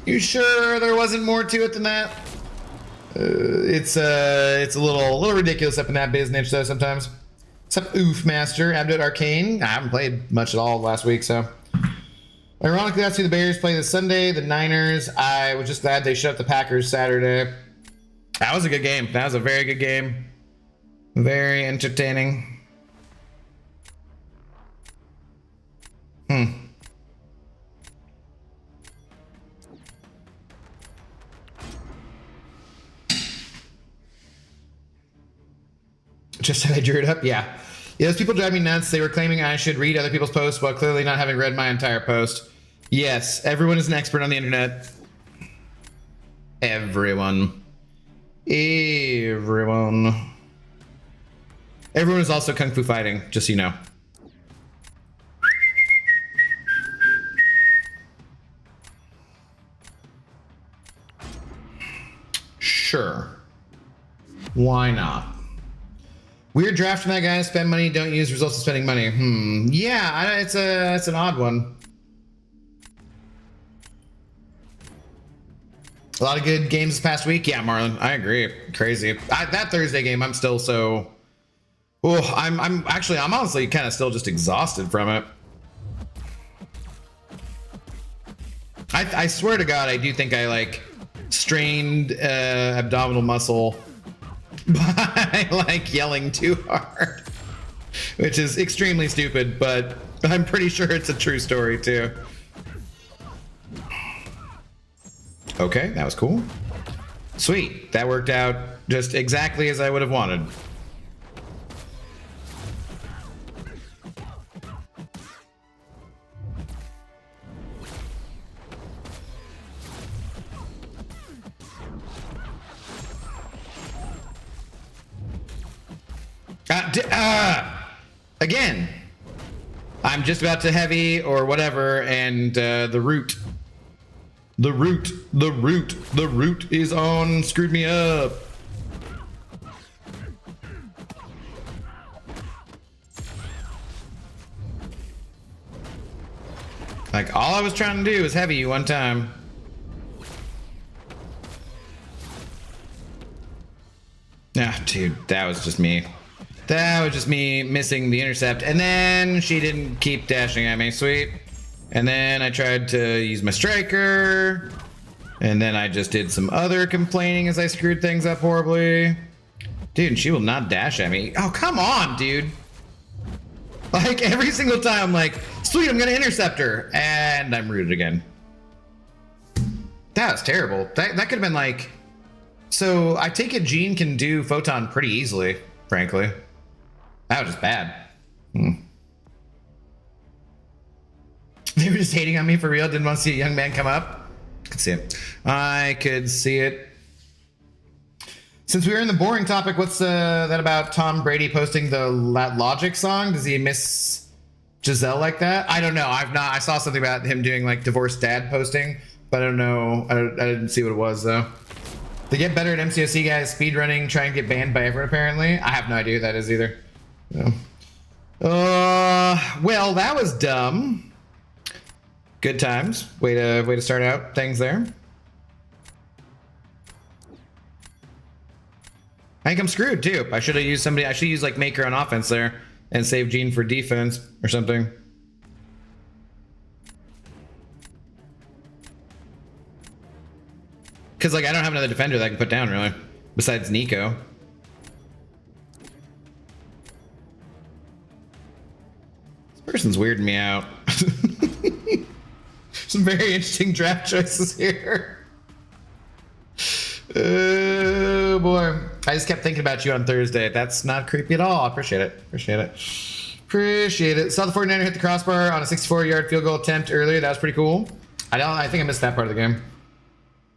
You sure there wasn't more to it than that? It's a little ridiculous up in that business though sometimes. What's up, Oof Master? Abdut Arcane. I haven't played much at all last week, so. Ironically, that's who the Bears play this Sunday. The Niners. I was just glad they shut up the Packers Saturday. That was a good game. That was a very good game. Very entertaining. Just said I drew it up? Yeah. Yeah, those people drive me nuts. They were claiming I should read other people's posts while clearly not having read my entire post. Yes, everyone is an expert on the internet. Everyone. Everyone is also kung fu fighting, just so you know. Sure. Why not? Weird draft from that guy. Spend money, don't use results of spending money. Yeah, it's an odd one. A lot of good games this past week. Yeah, Marlon, I agree. Crazy. That Thursday game, I'm still so... Oh, I'm honestly kind of still just exhausted from it. I swear to God, I do think I like strained abdominal muscle by like yelling too hard, which is extremely stupid, but I'm pretty sure it's a true story too. Okay, that was cool. Sweet. That worked out just exactly as I would have wanted. Again, I'm just about to heavy or whatever, and the root is on, screwed me up. Like, all I was trying to do was heavy you one time. Ah, dude, that was just me. That was just me missing the intercept, and then she didn't keep dashing at me. Sweet. And then I tried to use my striker, and then I just did some other complaining as I screwed things up horribly. Dude, she will not dash at me. Oh, come on, dude. Like, every single time I'm like, sweet, I'm gonna intercept her, and I'm rooted again. That was terrible. That could have been like... So, I take it Jean can do Photon pretty easily, frankly. That was just bad. They were just hating on me for real. Didn't want to see a young man come up. Could see it. I could see it. Since we were in the boring topic, what's that about Tom Brady posting the Logic song? Does he miss Giselle like that? I don't know. I saw something about him doing like divorced dad posting, but I don't know. I didn't see what it was though. They get better at MCOC guys speedrunning, try and get banned by everyone apparently. I have no idea who that is either. No. Well, that was dumb. Good times. Way to start out things there. I think I'm screwed too. I should have used somebody. I should use like Maker on offense there and save Jean for defense or something. Because like I don't have another defender that I can put down really, besides Nico. This person's weirding me out. Some very interesting draft choices here. Oh boy. I just kept thinking about you on Thursday. That's not creepy at all. I appreciate it. Appreciate it. Appreciate it. Saw the 49er hit the crossbar on a 64-yard field goal attempt earlier. That was pretty cool. I think I missed that part of the game.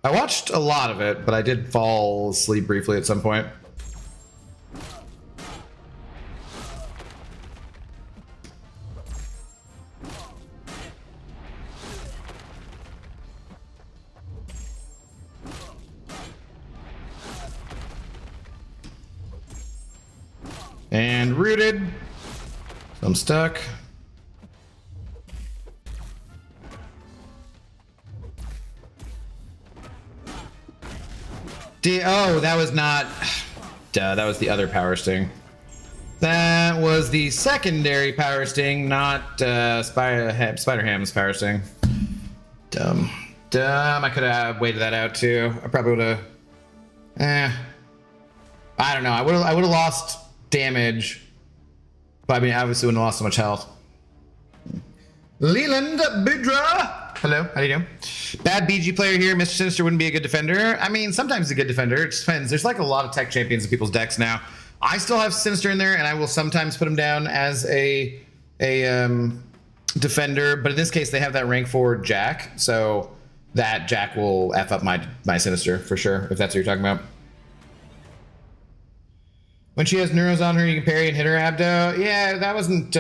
I watched a lot of it, but I did fall asleep briefly at some point. And rooted. So I'm stuck. Oh, that was not... Duh, that was the other power sting. That was the secondary power sting, not Spider-Ham's power sting. Dumb. I could have waited that out too. I probably would have... I don't know. I would have lost damage. But I mean, I obviously wouldn't have lost so much health. Leland Bidra! Hello, how do you doing? Bad BG player here. Mr. Sinister wouldn't be a good defender. I mean, sometimes he's a good defender. It just depends. There's like a lot of tech champions in people's decks now. I still have Sinister in there, and I will sometimes put him down as a defender. But in this case, they have that rank 4 Jack, so that Jack will F up my Sinister for sure, if that's what you're talking about. When she has Neuros on her, you can parry and hit her Abdo. Yeah, that wasn't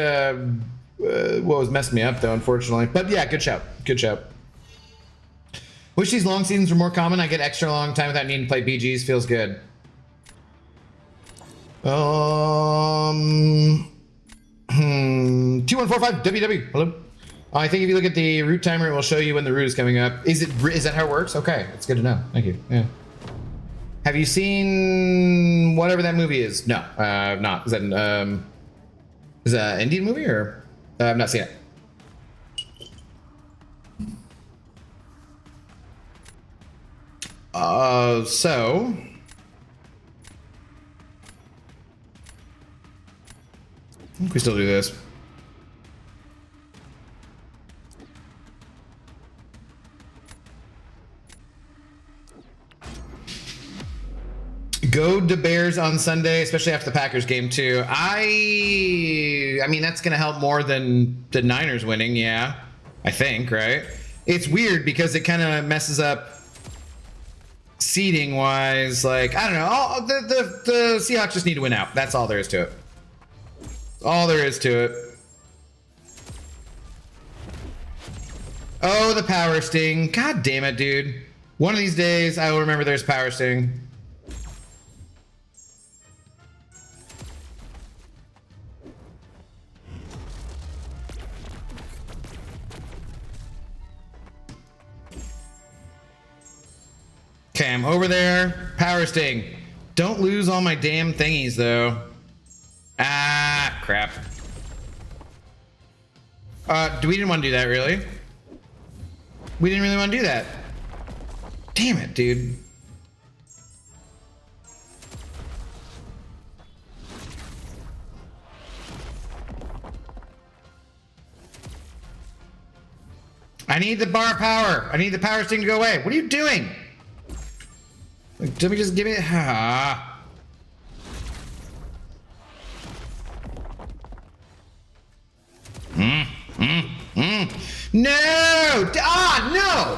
what was messing me up, though, unfortunately. But yeah, good shout. Good shout. Wish these long seasons were more common. I get extra long time without needing to play BGs. Feels good. 2145 WW. Hello. I think if you look at the root timer, it will show you when the root is coming up. Is that how it works? Okay, it's good to know. Thank you. Yeah. Have you seen whatever that movie is? No, I've not. Is that an Indian movie or I've not seen it. So I think we still do this. Go to Bears on Sunday, especially after the Packers game too. I mean, that's going to help more than the Niners winning. Yeah, I think, right? It's weird because it kind of messes up seeding wise. Like, I don't know. The Seahawks just need to win out. That's all there is to it. All there is to it. Oh, the power sting. God damn it, dude. One of these days, I will remember there's power sting. Okay, I'm over there. Power sting. Don't lose all my damn thingies, though. Ah, crap. We didn't want to do that, really. We didn't really want to do that. Damn it, dude. I need the bar power. I need the power sting to go away. What are you doing? Like, let me just give me... Ah. No! Ah, no!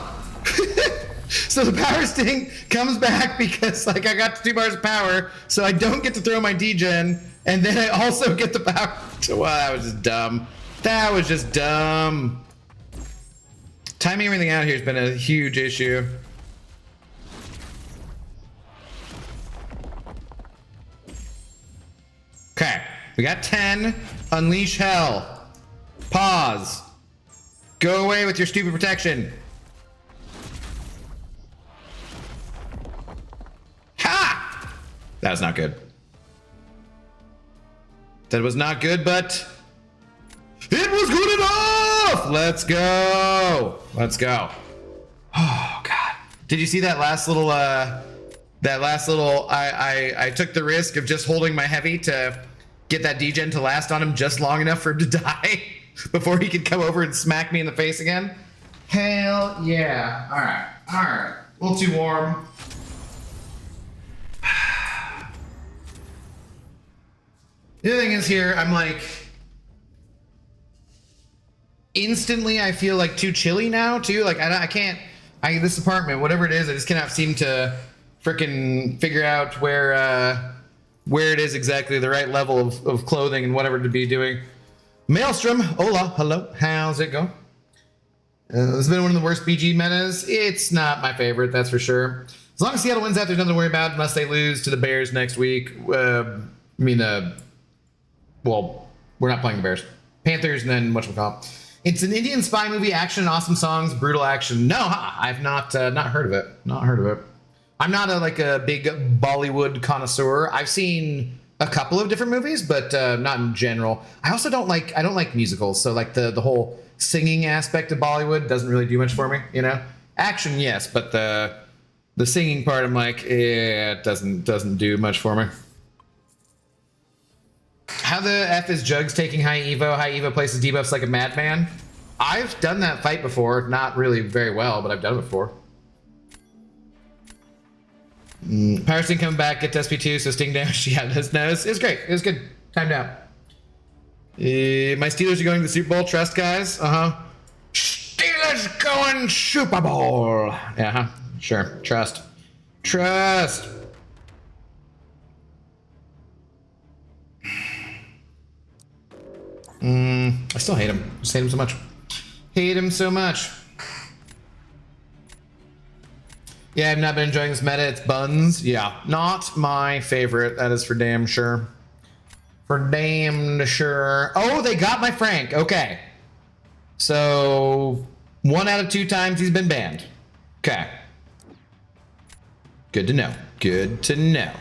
So the power sting comes back because, like, I got 2 bars of power, so I don't get to throw my degen, and then I also get the power. Well, that was just dumb. That was just dumb. Timing everything out here has been a huge issue. Okay, we got 10. Unleash hell. Pause. Go away with your stupid protection. Ha! That was not good. That was not good, but it was good enough! Let's go. Let's go. Oh, God. Did you see that last little, I took the risk of just holding my heavy to get that degen to last on him just long enough for him to die before he could come over and smack me in the face again? Hell yeah. All right. All right. A little too warm. The other thing is here, I'm like, instantly I feel like too chilly now too. Like I can't, this apartment, whatever it is, I just cannot seem to frickin' figure out where it is exactly the right level of clothing and whatever to be doing. Maelstrom, hola, hello, how's it going? This has been one of the worst BG metas. It's not my favorite, that's for sure. As long as Seattle wins out, there's nothing to worry about unless they lose to the Bears next week. Well, we're not playing the Bears. Panthers and then whatchamacallit. It's an Indian spy movie, action, awesome songs, brutal action. No, I've not heard of it. Not heard of it. I'm not a big Bollywood connoisseur. I've seen a couple of different movies, but not in general. I also don't like musicals. So like the whole singing aspect of Bollywood doesn't really do much for me, you know? Action, yes, but the singing part, I'm like, it doesn't do much for me. How the F is Jugs taking High Evo? High Evo places debuffs like a madman. I've done that fight before. Not really very well, but I've done it before. Power Sting coming back, get to SP2, so Sting damage. Yeah, no, it's great. It was good. Timed out. My Steelers are going to the Super Bowl. Trust, guys. Steelers going Super Bowl. Yeah, sure. Trust. Trust. I still hate him. Just hate him so much. Hate him so much. Yeah, I've not been enjoying this meta. It's buns. Yeah, not my favorite. That is for damn sure. For damn sure. Oh, they got my Frank. Okay. So 1 out of 2 times he's been banned. Okay. Good to know. Good to know.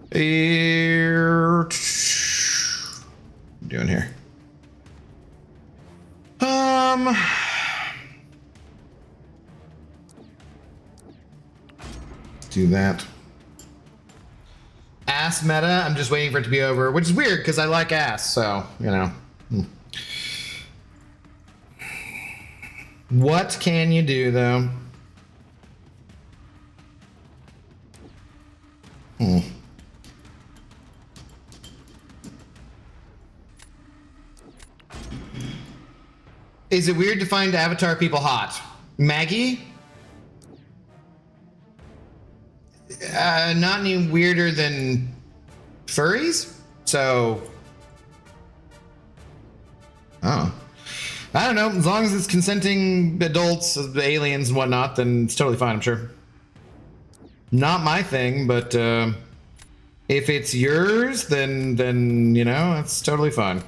Here. What am I doing here? Do that. Ass meta, I'm just waiting for it to be over, which is weird because I like ass, so, you know. What can you do, though? Is it weird to find Avatar people hot? Maggie? Not any weirder than furries? So... Oh. I don't know. As long as it's consenting adults, aliens and whatnot, then it's totally fine, I'm sure. Not my thing, but if it's yours, then you know, it's totally fine.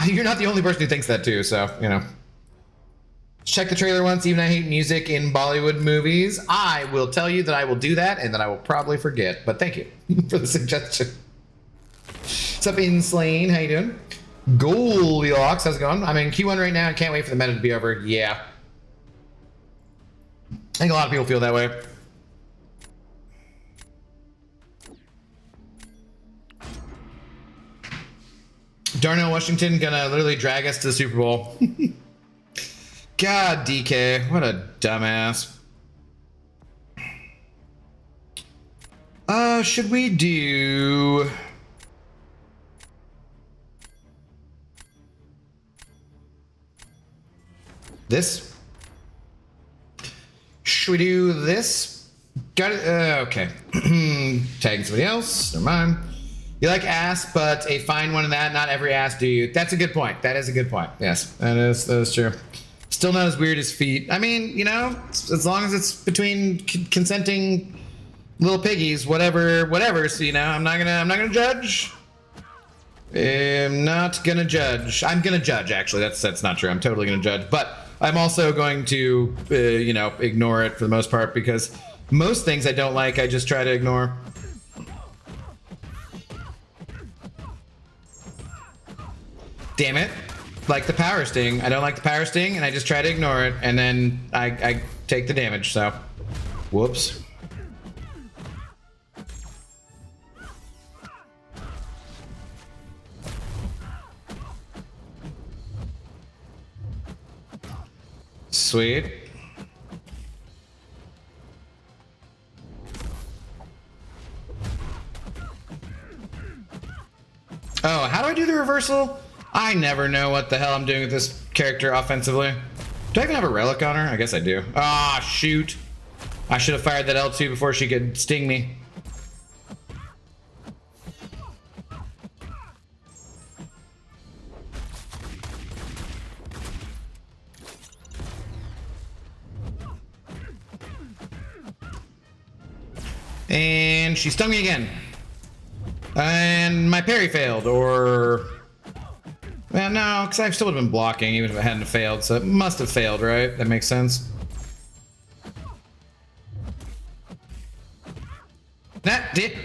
You're not the only person who thinks that too, so, you know. Check the trailer once, even I hate music in Bollywood movies. I will tell you that I will do that, and that I will probably forget, but thank you for the suggestion. What's up, Inslane? How you doing? Goldilocks, how's it going? I'm in Q1 right now. I can't wait for the meta to be over. Yeah. I think a lot of people feel that way. Darnell Washington gonna literally drag us to the Super Bowl. God, DK, what a dumbass. Should we do... this? Should we do this? Got it. Okay. Tagging somebody else. Never mind. You like ass, but a fine one in that. Not every ass do you. That's a good point. That is a good point. Yes, that is true. Still not as weird as feet. I mean, you know, as long as it's between consenting little piggies, whatever. So, you know, I'm not gonna judge. I'm not gonna judge. I'm gonna judge. Actually, that's not true. I'm totally gonna judge, but I'm also going to, you know, ignore it for the most part, because most things I don't like, I just try to ignore. Damn it. Like the power sting. I don't like the power sting, and I just try to ignore it, and then I take the damage, so. Whoops. Sweet. Oh, how do I do the reversal? I never know what the hell I'm doing with this character offensively. Do I even have a relic on her? I guess I do. Ah, shoot. I should have fired that L2 before she could sting me. And she stung me again. And my parry failed, or... Well, no, because I still would have been blocking even if it hadn't failed, so it must have failed, right? That makes sense. That did...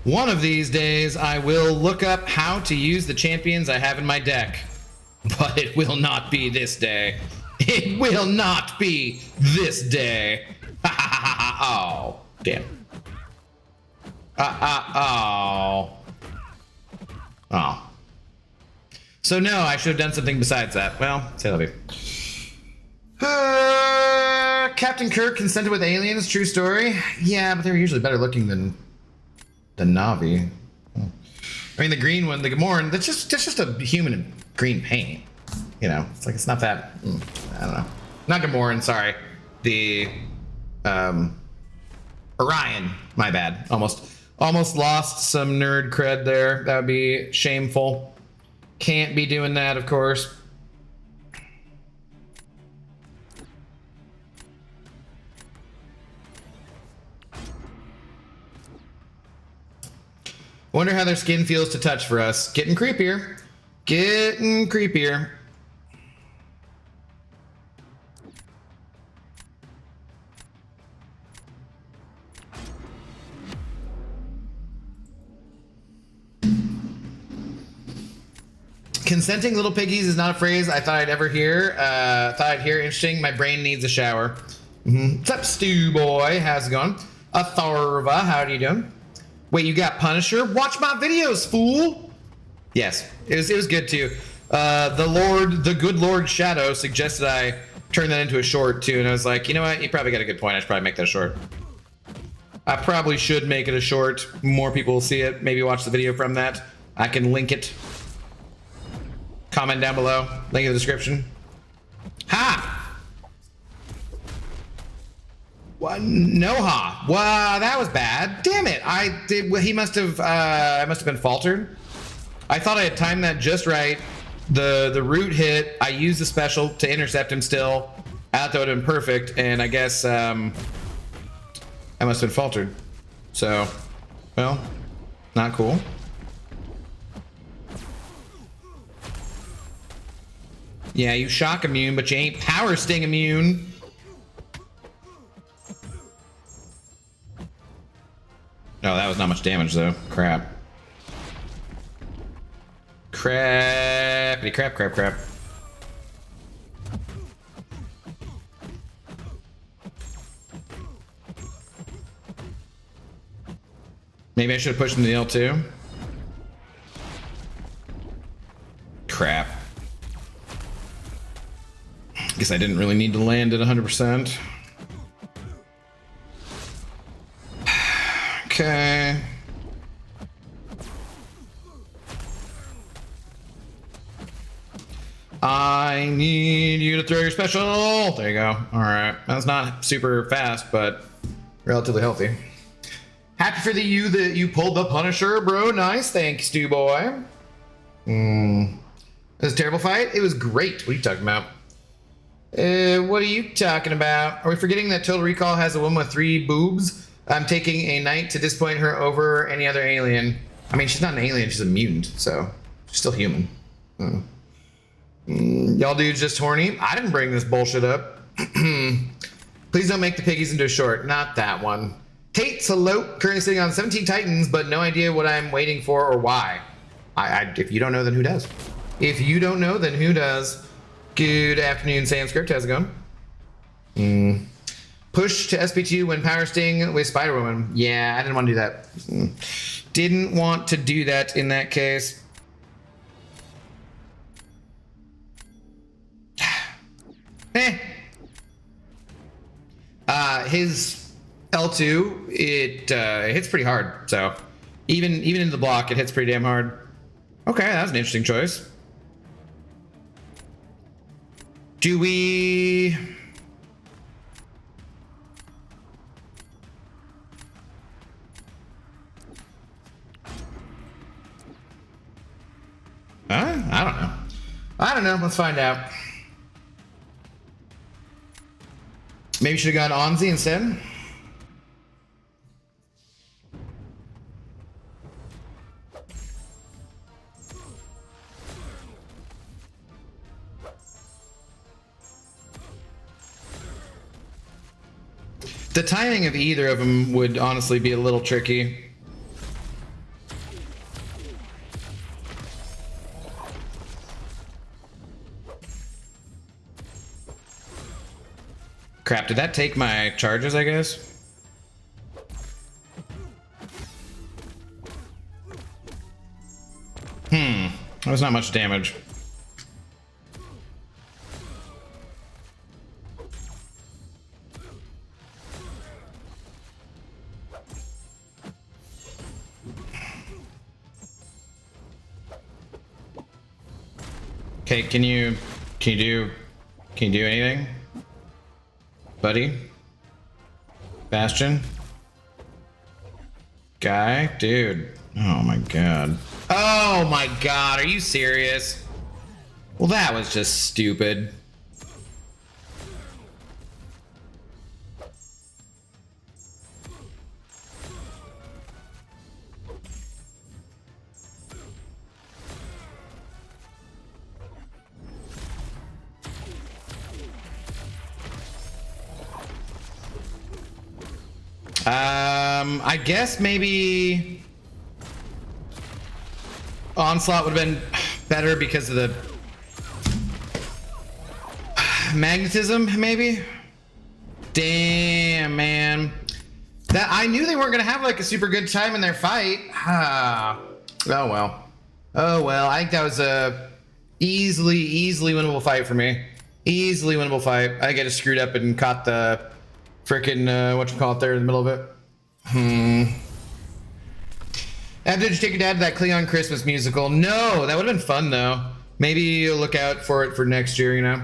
One of these days, I will look up how to use the champions I have in my deck. But it will not be this day. It will not be this day. Oh, damn. Oh. Oh. So no, I should have done something besides that. Well, say that be. Captain Kirk consented with aliens, true story. Yeah, but they were usually better looking than Na'vi. I mean, the green one, the Gamorrean, that's just a human in green paint. You know, it's like, it's not that, I don't know. Not Gamorrean, sorry. The, Orion, my bad. Almost lost some nerd cred there. That would be shameful. Can't be doing that, of course. Wonder how their skin feels to touch for us. Getting creepier. Getting creepier. Consenting little piggies is not a phrase I thought I'd ever hear. Thought I'd hear. Interesting. My brain needs a shower. What's up, Stu Boy? How's it going? Atharva, how are you doing? Wait, you got Punisher? Watch my videos, fool! Yes, it was good too. The good Lord Shadow suggested I turn that into a short too, and I was like, you know what? You probably got a good point. I should probably make that a short. I probably should make it a short. More people will see it. Maybe watch the video from that. I can link it. Comment down below. Link in the description. Ha! What? No ha. Wow, that was bad. Damn it. I did. Well, he must have. I must have been faltered. I thought I had timed that just right. The root hit. I used the special to intercept him still. I thought that would have been perfect, and I guess I must have been faltered. So, well, not cool. Yeah, you shock immune, but you ain't power sting immune. No, that was not much damage though. Crap. Crappity crap, crap, crap. Maybe I should have pushed him to the L2. Crap. Guess I didn't really need to land at 100%. Okay. I need you to throw your special. There you go. All right. That's not super fast, but relatively healthy. Happy for you that you pulled the Punisher, bro. Nice. Thanks, Stu Boy. It was a terrible fight. It was great. What are you talking about? What are you talking about? Are we forgetting that Total Recall has a woman with 3 boobs? I'm taking a knight to disappoint her over any other alien. I mean, she's not an alien. She's a mutant, so she's still human. Y'all dudes just horny? I didn't bring this bullshit up. Please don't make the piggies into a short. Not that one. Tate Salote, currently sitting on 17 Titans, but no idea what I'm waiting for or why. If you don't know, then who does? If you don't know, then who does? Good afternoon, Sanskrit. How's it going? Push to SP2 when Power Sting with Spider-Woman. Yeah, I didn't want to do that. Didn't want to do that in that case. His L2, it hits pretty hard. So even into the block, it hits pretty damn hard. Okay, that's an interesting choice. Do we... I don't know. I don't know. Let's find out. Maybe should have gone Onzi instead. The timing of either of them would honestly be a little tricky. Crap, did that take my charges, I guess? That was not much damage. Okay, can you do anything? Buddy? Bastion? Guy? Dude. Oh my god. Oh my god, are you serious? Well, that was just stupid. I guess maybe Onslaught would have been better because of the magnetism, maybe? Damn, man. That I knew they weren't gonna have like a super good time in their fight. Oh well. Oh well. I think that was a easily winnable fight for me. Easily winnable fight. I think I just screwed up and caught the frickin' whatchamacallit there in the middle of it. Did you take your dad to that Cleon Christmas musical? No, that would have been fun though. Maybe you'll look out for it for next year, you know?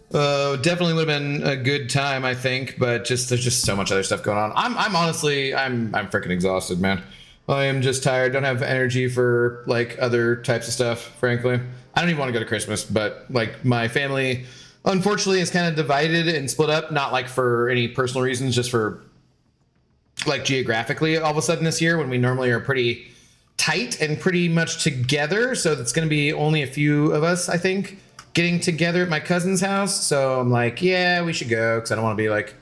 Definitely would have been a good time, I think, but just there's just so much other stuff going on. I'm honestly, I'm freaking exhausted, man. I am just tired. Don't have energy for like other types of stuff, frankly. I don't even want to go to Christmas, but like my family, unfortunately, is kind of divided and split up, not like for any personal reasons, just for like geographically all of a sudden this year when we normally are pretty tight and pretty much together. So it's going to be only a few of us, I think, getting together at my cousin's house. So I'm like, yeah, we should go because I don't want to be like,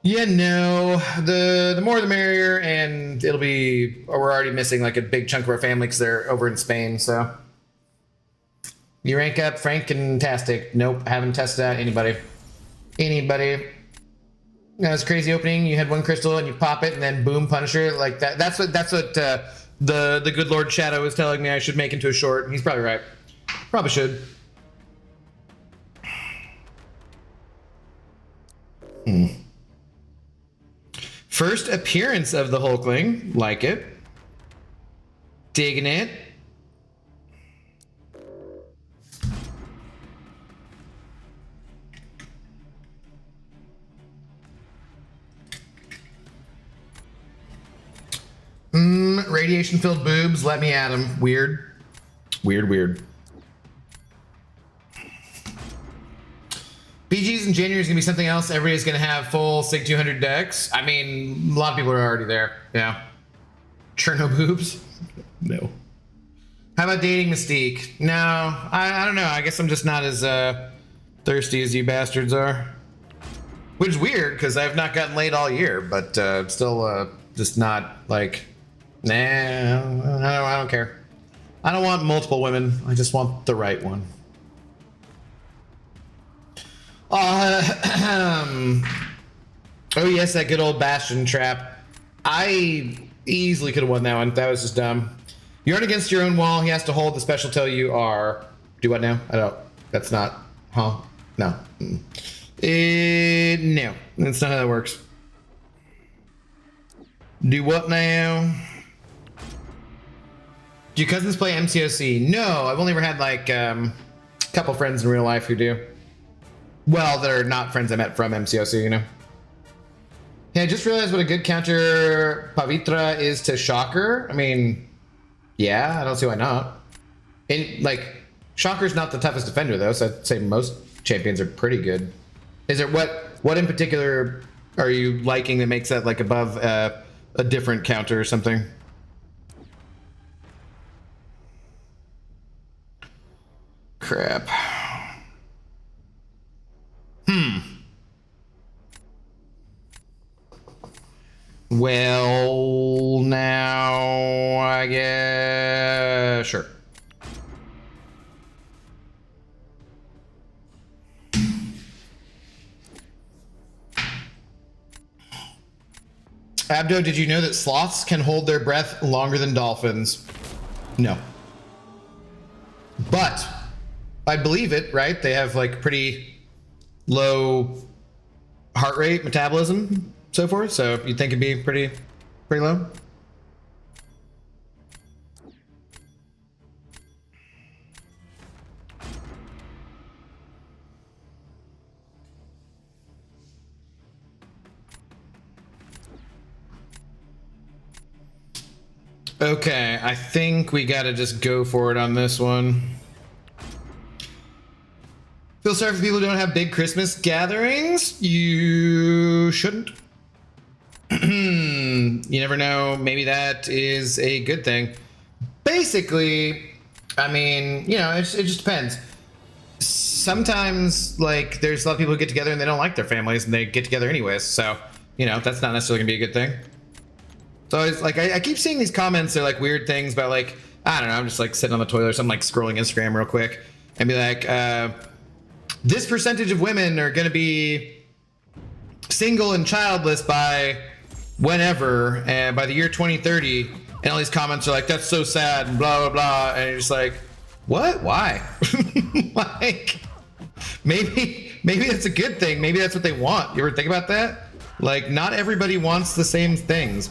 yeah, no, the more the merrier. And it'll be, or we're already missing like a big chunk of our family because they're over in Spain. So you rank up Frank-tastic. Nope, haven't tested out anybody. That was crazy opening. You had one crystal and you pop it and then boom, Punisher like that. That's what the good Lord Shadow is telling me I should make into a short. He's probably right. Probably should. First appearance of the Hulkling. Like it. Digging it. Radiation-filled boobs. Let me at him. Weird. Weird. BGs in January is going to be something else. Everybody's going to have full SIG 200 decks. I mean, a lot of people are already there. Yeah. Cherno boobs? No. How about dating Mystique? No. I don't know. I guess I'm just not as thirsty as you bastards are. Which is weird, because I've not gotten laid all year, but still just not like... Nah, I don't care. I don't want multiple women. I just want the right one. Oh yes, that good old Bastion trap. I easily could have won that one. That was just dumb. You aren't against your own wall. He has to hold the special till you are. Do what now? I don't. That's not. Huh? No. No. That's not how that works. Do what now? Do your cousins play MCOC? No, I've only ever had like a couple friends in real life who do. Well, that are not friends I met from MCOC, you know. Yeah, I just realized what a good counter Pavitra is to Shocker. I mean, yeah, I don't see why not. And like, Shocker's not the toughest defender though, so I'd say most champions are pretty good. Is there what in particular are you liking that makes that like above a different counter or something? Crap. Well, now I guess sure. Abdo, did you know that sloths can hold their breath longer than dolphins? No. But I believe it, right? They have like pretty low heart rate, metabolism, so forth. So you'd think it'd be pretty low. Okay, I think we gotta just go for it on this one. Feel sorry for people who don't have big Christmas gatherings. You shouldn't. You never know. Maybe that is a good thing. Basically, I mean, you know, it just depends. Sometimes, like, there's a lot of people who get together and they don't like their families and they get together anyways. So, you know, that's not necessarily gonna be a good thing. So it's like, I keep seeing these comments. They're like weird things about like, I don't know, I'm just like sitting on the toilet or something, like scrolling Instagram real quick and be like, this percentage of women are going to be single and childless by whenever, and by the year 2030, and all these comments are like, that's so sad, and blah, blah, blah, and you're just like, what? Why? Like, maybe that's a good thing. Maybe that's what they want. You ever think about that? Like, not everybody wants the same things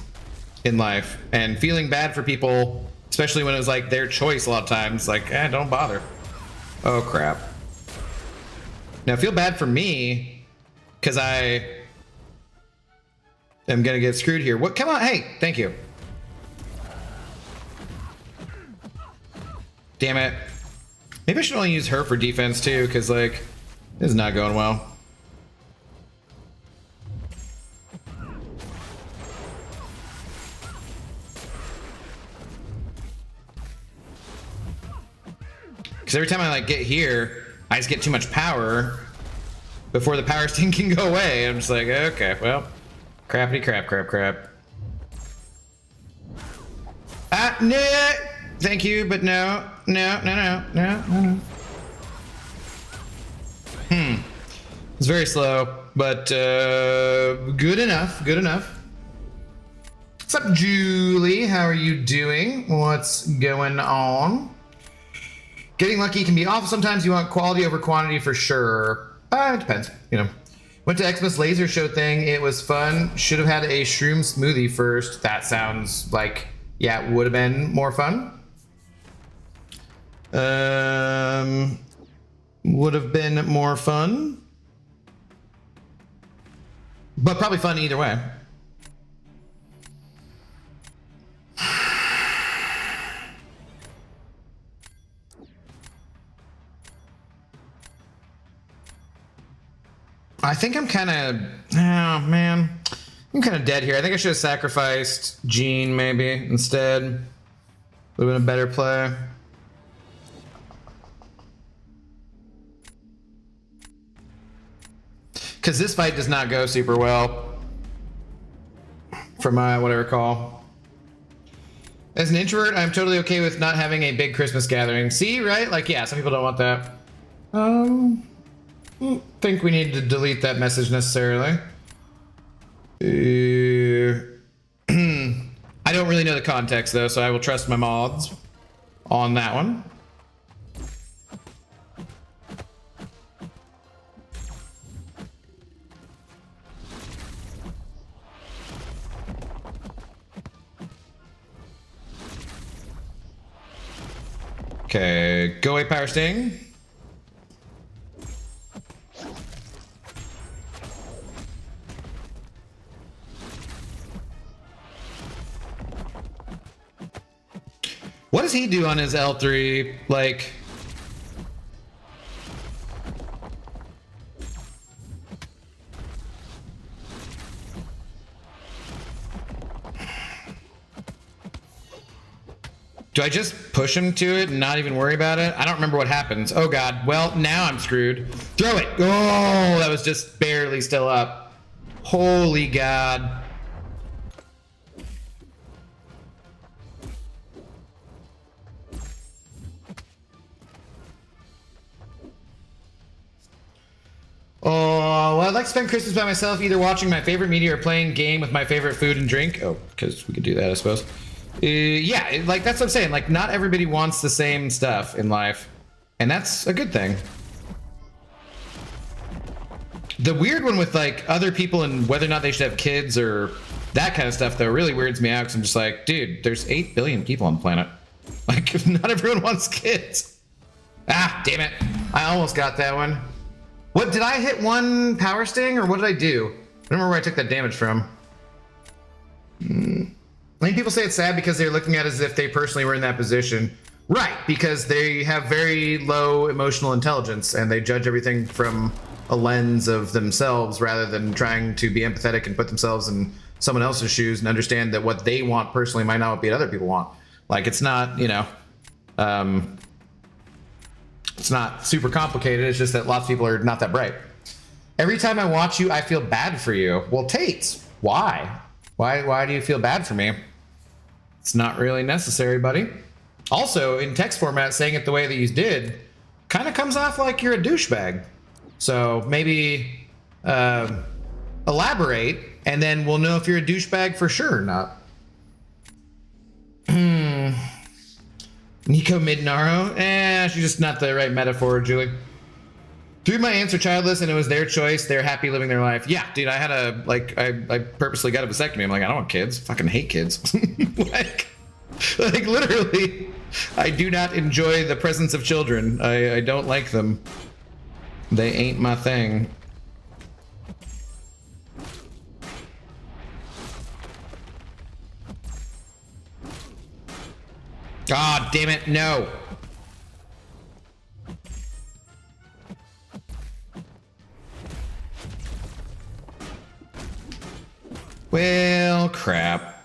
in life, and feeling bad for people, especially when it was like their choice a lot of times, like, don't bother. Oh, crap. Now, feel bad for me, because I am gonna get screwed here. What? Come on, hey, thank you. Damn it. Maybe I should only use her for defense too, because like, this is not going well. Because every time I like get here, I just get too much power before the power sting can go away. I'm just like, okay, well, crappity crap. Ah, no, thank you, but no. It's very slow, but good enough. What's up, Julie? How are you doing? What's going on? Getting lucky can be awful. Sometimes you want quality over quantity for sure. It depends, you know. Went to Xmas laser show thing. It was fun. Should have had a shroom smoothie first. That sounds like, yeah, it would have been more fun. Would have been more fun. But probably fun either way. I think I'm kind of, oh man, I'm kind of dead here. I think I should have sacrificed Jean maybe instead. Would have been a better play. Because this fight does not go super well, from what I recall. As an introvert, I'm totally okay with not having a big Christmas gathering. See, right? Like, yeah, some people don't want that. I don't think we need to delete that message necessarily. I don't really know the context though, so I will trust my mods on that one. Okay, go away, Power Sting. What does he do on his L3? Like, do I just push him to it and not even worry about it? I don't remember what happens. Oh god. Well, now I'm screwed. Throw it. Oh, that was just barely still up. Holy god. Oh, well, I'd like to spend Christmas by myself, either watching my favorite media or playing game with my favorite food and drink. Oh, because we could do that, I suppose. Yeah, like, that's what I'm saying. Like, not everybody wants the same stuff in life, and that's a good thing. The weird one with, like, other people and whether or not they should have kids or that kind of stuff, though, really weirds me out, because I'm just like, dude, there's 8 billion people on the planet. Like, not everyone wants kids. Ah, damn it. I almost got that one. What, did I hit one Power Sting, or what did I do? I don't remember where I took that damage from. I think people say it's sad because they're looking at it as if they personally were in that position. Right, because they have very low emotional intelligence, and they judge everything from a lens of themselves rather than trying to be empathetic and put themselves in someone else's shoes and understand that what they want personally might not be what other people want. Like, it's not, you know, it's not super complicated. It's just that lots of people are not that bright. Every time I watch you, I feel bad for you. Well, Tate, why? Why do you feel bad for me? It's not really necessary, buddy. Also, in text format, saying it the way that you did kind of comes off like you're a douchebag. So maybe a elaborate, and then we'll know if you're a douchebag for sure or not. Nico Midnaro? She's just not the right metaphor, Julie. Threw my answer childless, and it was their choice. They're happy living their life. Yeah, dude, I had I purposely got a vasectomy. I'm like, I don't want kids. Fucking hate kids. like literally, I do not enjoy the presence of children. I don't like them. They ain't my thing. God damn it, no. Well, crap.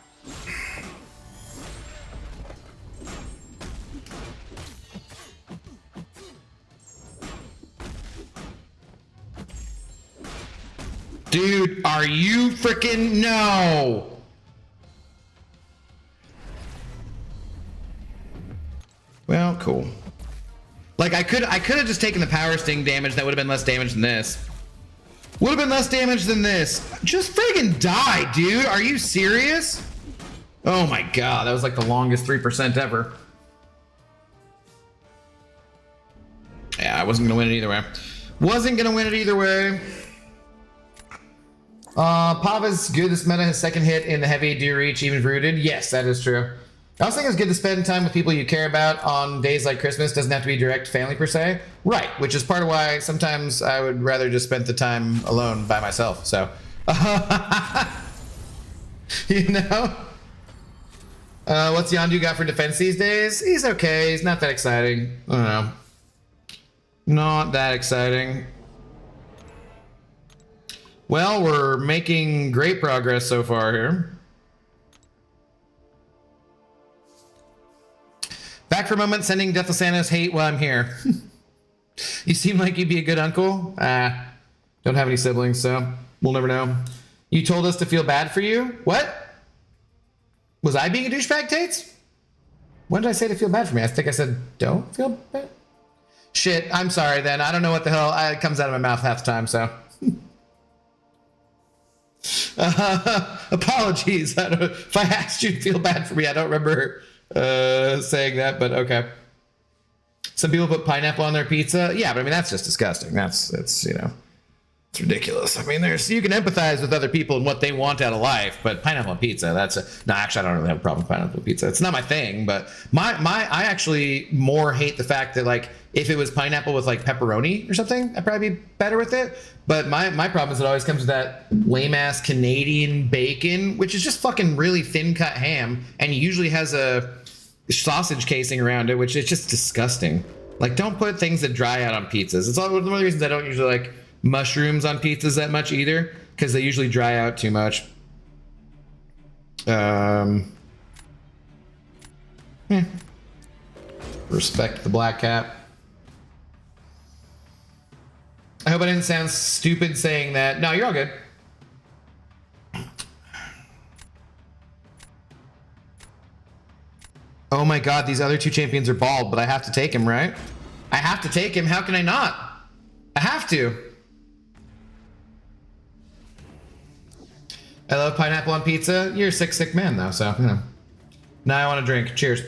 Dude, are you freaking no? Well, cool. Like I could have just taken the power sting damage. That would have been less damage than this. Would have been less damage than this. Just friggin' die, dude. Are you serious? Oh my god, that was like the longest 3% ever. Yeah, I wasn't gonna win it either way. Wasn't gonna win it either way. Pava's good this meta. His second hit in the heavy do reach even rooted. Yes, that is true. I also think it's good to spend time with people you care about on days like Christmas. Doesn't have to be direct family per se. Right, which is part of why sometimes I would rather just spend the time alone by myself. So, you know? What's Yondu got for defense these days? He's okay. He's not that exciting. I don't know. Not that exciting. Well, we're making great progress so far here. Back for a moment, sending Death of Santa's hate while I'm here. You seem like you'd be a good uncle. Don't have any siblings, so we'll never know. You told us to feel bad for you? What? Was I being a douchebag, Tates? When did I say to feel bad for me? I think I said, don't feel bad. Shit, I'm sorry then. I don't know what the hell it comes out of my mouth half the time, so. Apologies. If I asked you to feel bad for me, I don't remember saying that, but okay. Some people put pineapple on their pizza. Yeah, but I mean, that's just disgusting. It's, you know, it's ridiculous. I mean, you can empathize with other people and what they want out of life, but pineapple on pizza, no, actually, I don't really have a problem with pineapple on pizza. It's not my thing, but I actually more hate the fact that, like, if it was pineapple with like pepperoni or something, I'd probably be better with it. But my problem is it always comes with that lame ass Canadian bacon, which is just fucking really thin cut ham, and usually has a sausage casing around it, which is just disgusting. Like, don't put things that dry out on pizzas. It's one of the reasons I don't usually like mushrooms on pizzas that much either, because they usually dry out too much. Respect the black cat. I hope I didn't sound stupid saying that. No, you're all good. Oh my god, these other two champions are bald, but I have to take him, right? I have to take him. How can I not? I have to. I love pineapple on pizza. You're a sick man, though, so, you know. Now I want to drink. Cheers.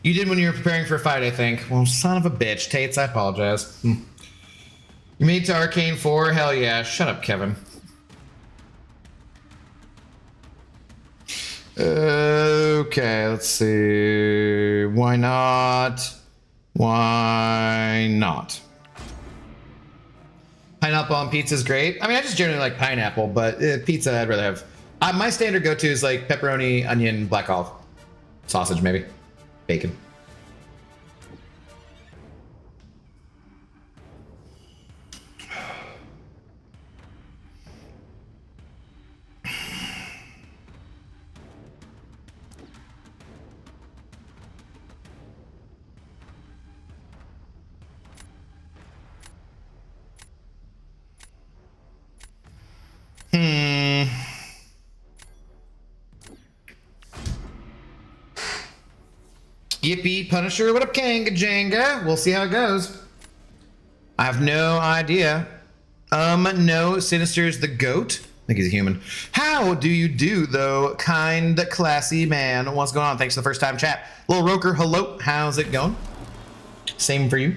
You did when you were preparing for a fight, I think. Well, son of a bitch. Tates, I apologize. You made it to Arcane 4? Hell yeah. Shut up, Kevin. Okay, let's see. Why not? Why not? Pineapple on pizza is great. I mean, I just generally like pineapple, but pizza I'd rather have. My standard go-to is like pepperoni, onion, black olive. Sausage, maybe. Bacon. Yippee, Punisher. What up, Kanga Janga? We'll see how it goes. I have no idea. No, Sinister's the GOAT. I think he's a human. How do you do, though, kind, classy man? What's going on? Thanks for the first time chat. Little Roker, hello. How's it going? Same for you.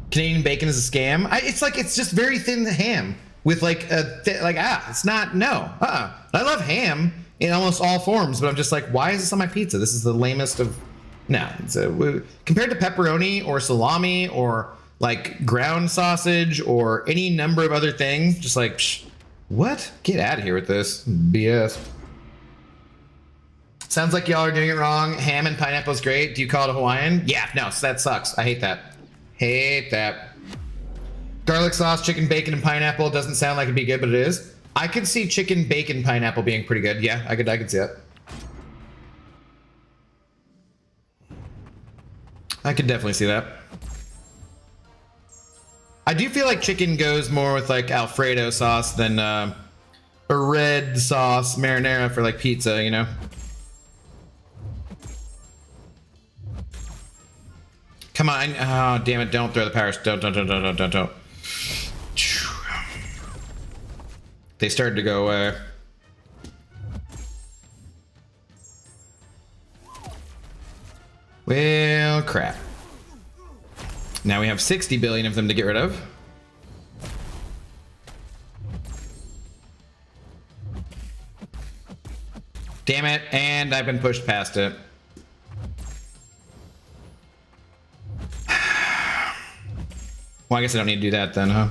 Canadian bacon is a scam. It's just very thin ham with it's not, no. I love ham in almost all forms, but I'm just like, why is this on my pizza? This is the lamest of, no. Compared to pepperoni or salami or like ground sausage or any number of other things, just like, psh, what? Get out of here with this BS. Sounds like y'all are doing it wrong. Ham and pineapple is great. Do you call it a Hawaiian? Yeah, no, that sucks. I hate that. Hate that. Garlic sauce, chicken, bacon, and pineapple doesn't sound like it'd be good, but it is. I could see chicken, bacon, pineapple being pretty good. Yeah, I could see that. I could definitely see that. I do feel like chicken goes more with like Alfredo sauce than a red sauce marinara for like pizza, you know? Come on. Oh, damn it. Don't throw the power. Don't. They started to go away. Well, crap. Now we have 60 billion of them to get rid of. Damn it, and I've been pushed past it. Well, I guess I don't need to do that then, huh?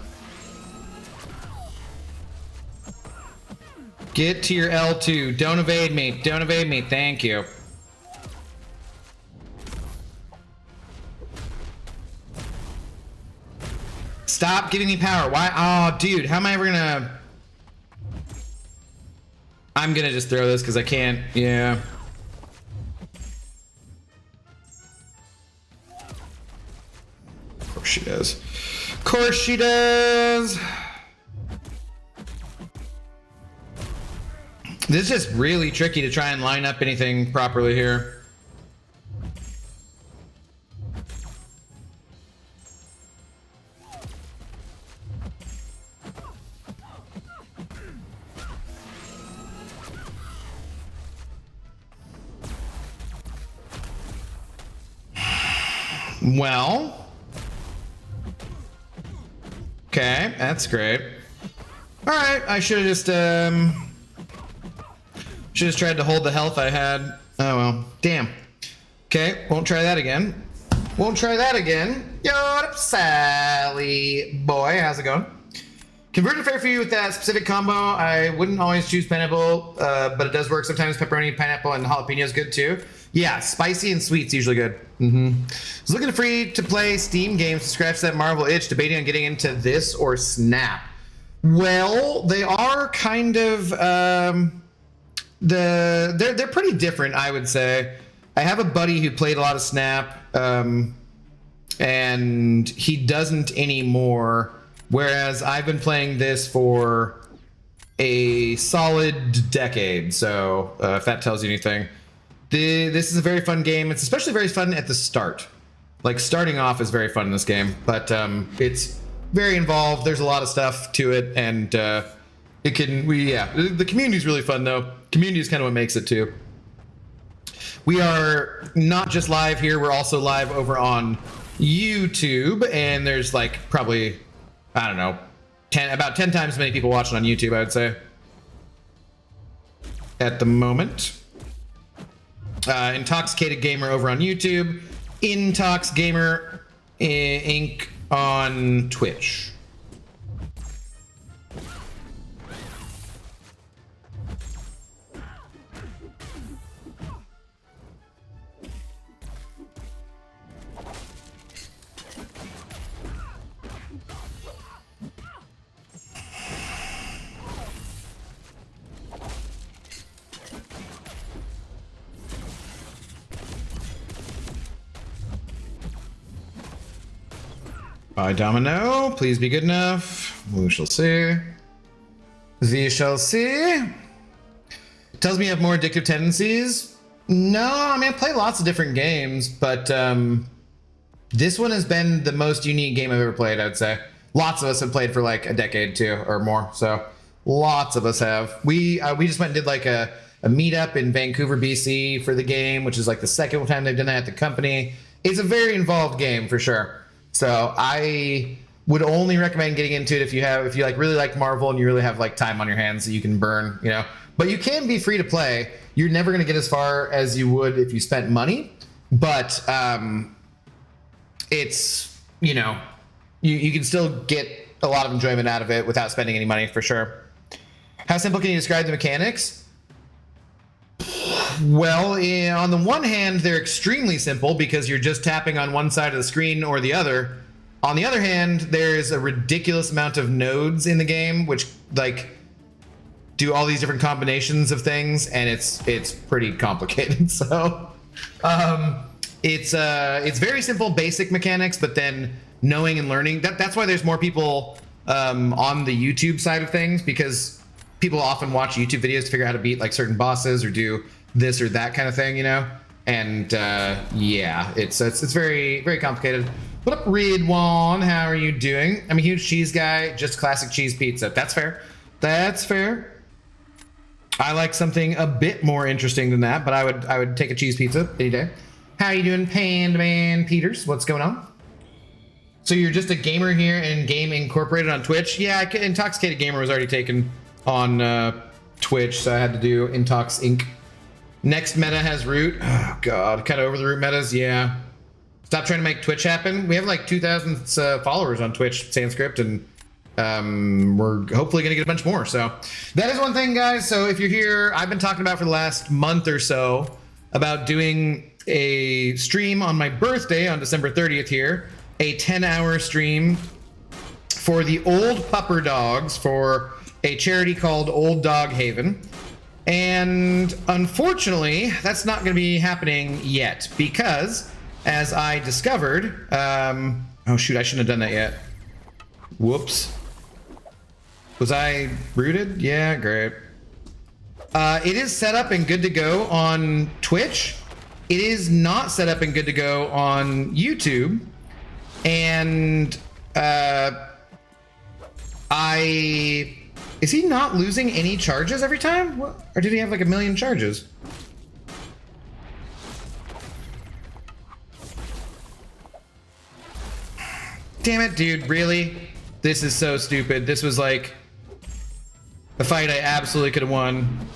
Get to your L2. Don't evade me. Don't evade me. Thank you. Stop giving me power. Why? Oh, dude. How am I ever gonna... I'm gonna just throw this because I can't. Yeah. Of course she does. Of course she does. This is just really tricky to try and line up anything properly here. Well, okay, that's great. All right, I should have just tried to hold the health I had. Oh well, damn. Okay, won't try that again. Won't try that again. Yo, what up, Sally boy? How's it going? Converted fair for you with that specific combo. I wouldn't always choose pineapple, but it does work sometimes. Pepperoni, pineapple, and jalapeno is good too. Yeah, spicy and sweet's usually good. I was looking at free-to-play Steam games to scratch that Marvel itch, debating on getting into this or Snap. Well, they are kind of they're pretty different, I would say. I have a buddy who played a lot of Snap, and he doesn't anymore. Whereas I've been playing this for a solid decade. So if that tells you anything. This is a very fun game. It's especially very fun at the start. Like starting off is very fun in this game, but it's very involved. There's a lot of stuff to it, and the community is really fun though. Community is kind of what makes it too. We are not just live here. We're also live over on YouTube, and there's like probably, I don't know, about 10 times as many people watching on YouTube, I would say, at the moment. Intoxicated Gamer over on YouTube, Intox Gamer Inc. on Twitch. Bye, Domino. Please be good enough. We shall see. We shall see. Tells me you have more addictive tendencies. No, I mean, I play lots of different games, but this one has been the most unique game I've ever played, I'd say. Lots of us have played for like a decade too, or more. So lots of us have. We just went and did like a meetup in Vancouver, BC for the game, which is like the second time they've done that at the company. It's a very involved game for sure. So I would only recommend getting into it if you like really like Marvel and you really have like time on your hands that you can burn, you know. But you can be free to play. You're never going to get as far as you would if you spent money, but it's, you know, you can still get a lot of enjoyment out of it without spending any money for sure. How simple can you describe the mechanics? Well, on the one hand, they're extremely simple because you're just tapping on one side of the screen or the other. On the other hand, there's a ridiculous amount of nodes in the game, which like do all these different combinations of things, and it's pretty complicated. So it's very simple, basic mechanics, but then knowing and learning. That's why there's more people on the YouTube side of things, because people often watch YouTube videos to figure out how to beat like certain bosses or do this or that kind of thing, you know. And yeah, it's very, very complicated. What up, Ridwan? How are you doing? I'm a huge cheese guy, just classic cheese pizza. That's fair. That's fair. I like something a bit more interesting than that, but I would take a cheese pizza any day. How you doing, Pandaman Peters? What's going on? So you're just a gamer here and Game Incorporated on Twitch? Yeah, Intoxicated Gamer was already taken on Twitch, so I had to do Intox Inc. Next meta has root. Oh god, kind of over the root metas. Yeah. Stop trying to make Twitch happen. We have like 2,000 followers on Twitch, Sanskrit, and we're hopefully gonna get a bunch more. So that is one thing, guys. So if you're here, I've been talking about for the last month or so about doing a stream on my birthday on December 30th here, a 10-hour stream for the old pupper dogs for a charity called Old Dog Haven. And unfortunately, that's not going to be happening yet because, as I discovered, oh shoot, I shouldn't have done that yet. Whoops. Was I rooted? Yeah, great. It is set up and good to go on Twitch. It is not set up and good to go on YouTube. And is he not losing any charges every time? What? Or did he have like a million charges? Damn it, dude, really? This is so stupid. This was like a fight I absolutely could have won.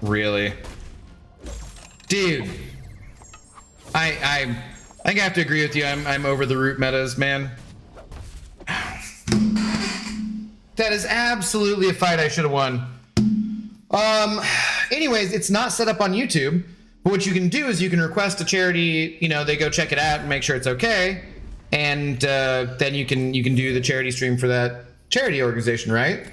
Really? Dude. I think I have to agree with you. I'm over the root metas, man. That is absolutely a fight I should have won. Anyways, it's not set up on YouTube. But what you can do is you can request a charity, you know, they go check it out and make sure it's okay. And then you can do the charity stream for that charity organization, right?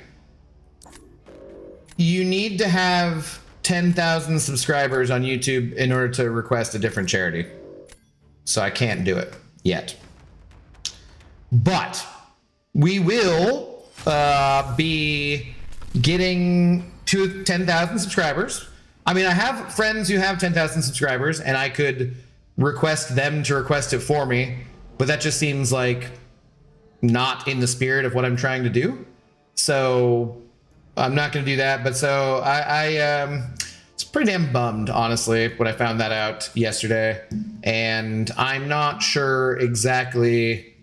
You need to have 10,000 subscribers on YouTube in order to request a different charity. So I can't do it yet. But we will be getting to 10,000 subscribers. I mean, I have friends who have 10,000 subscribers and I could request them to request it for me, but that just seems like not in the spirit of what I'm trying to do. So I'm not going to do that. But so I was pretty damn bummed, honestly, when I found that out yesterday. And I'm not sure exactly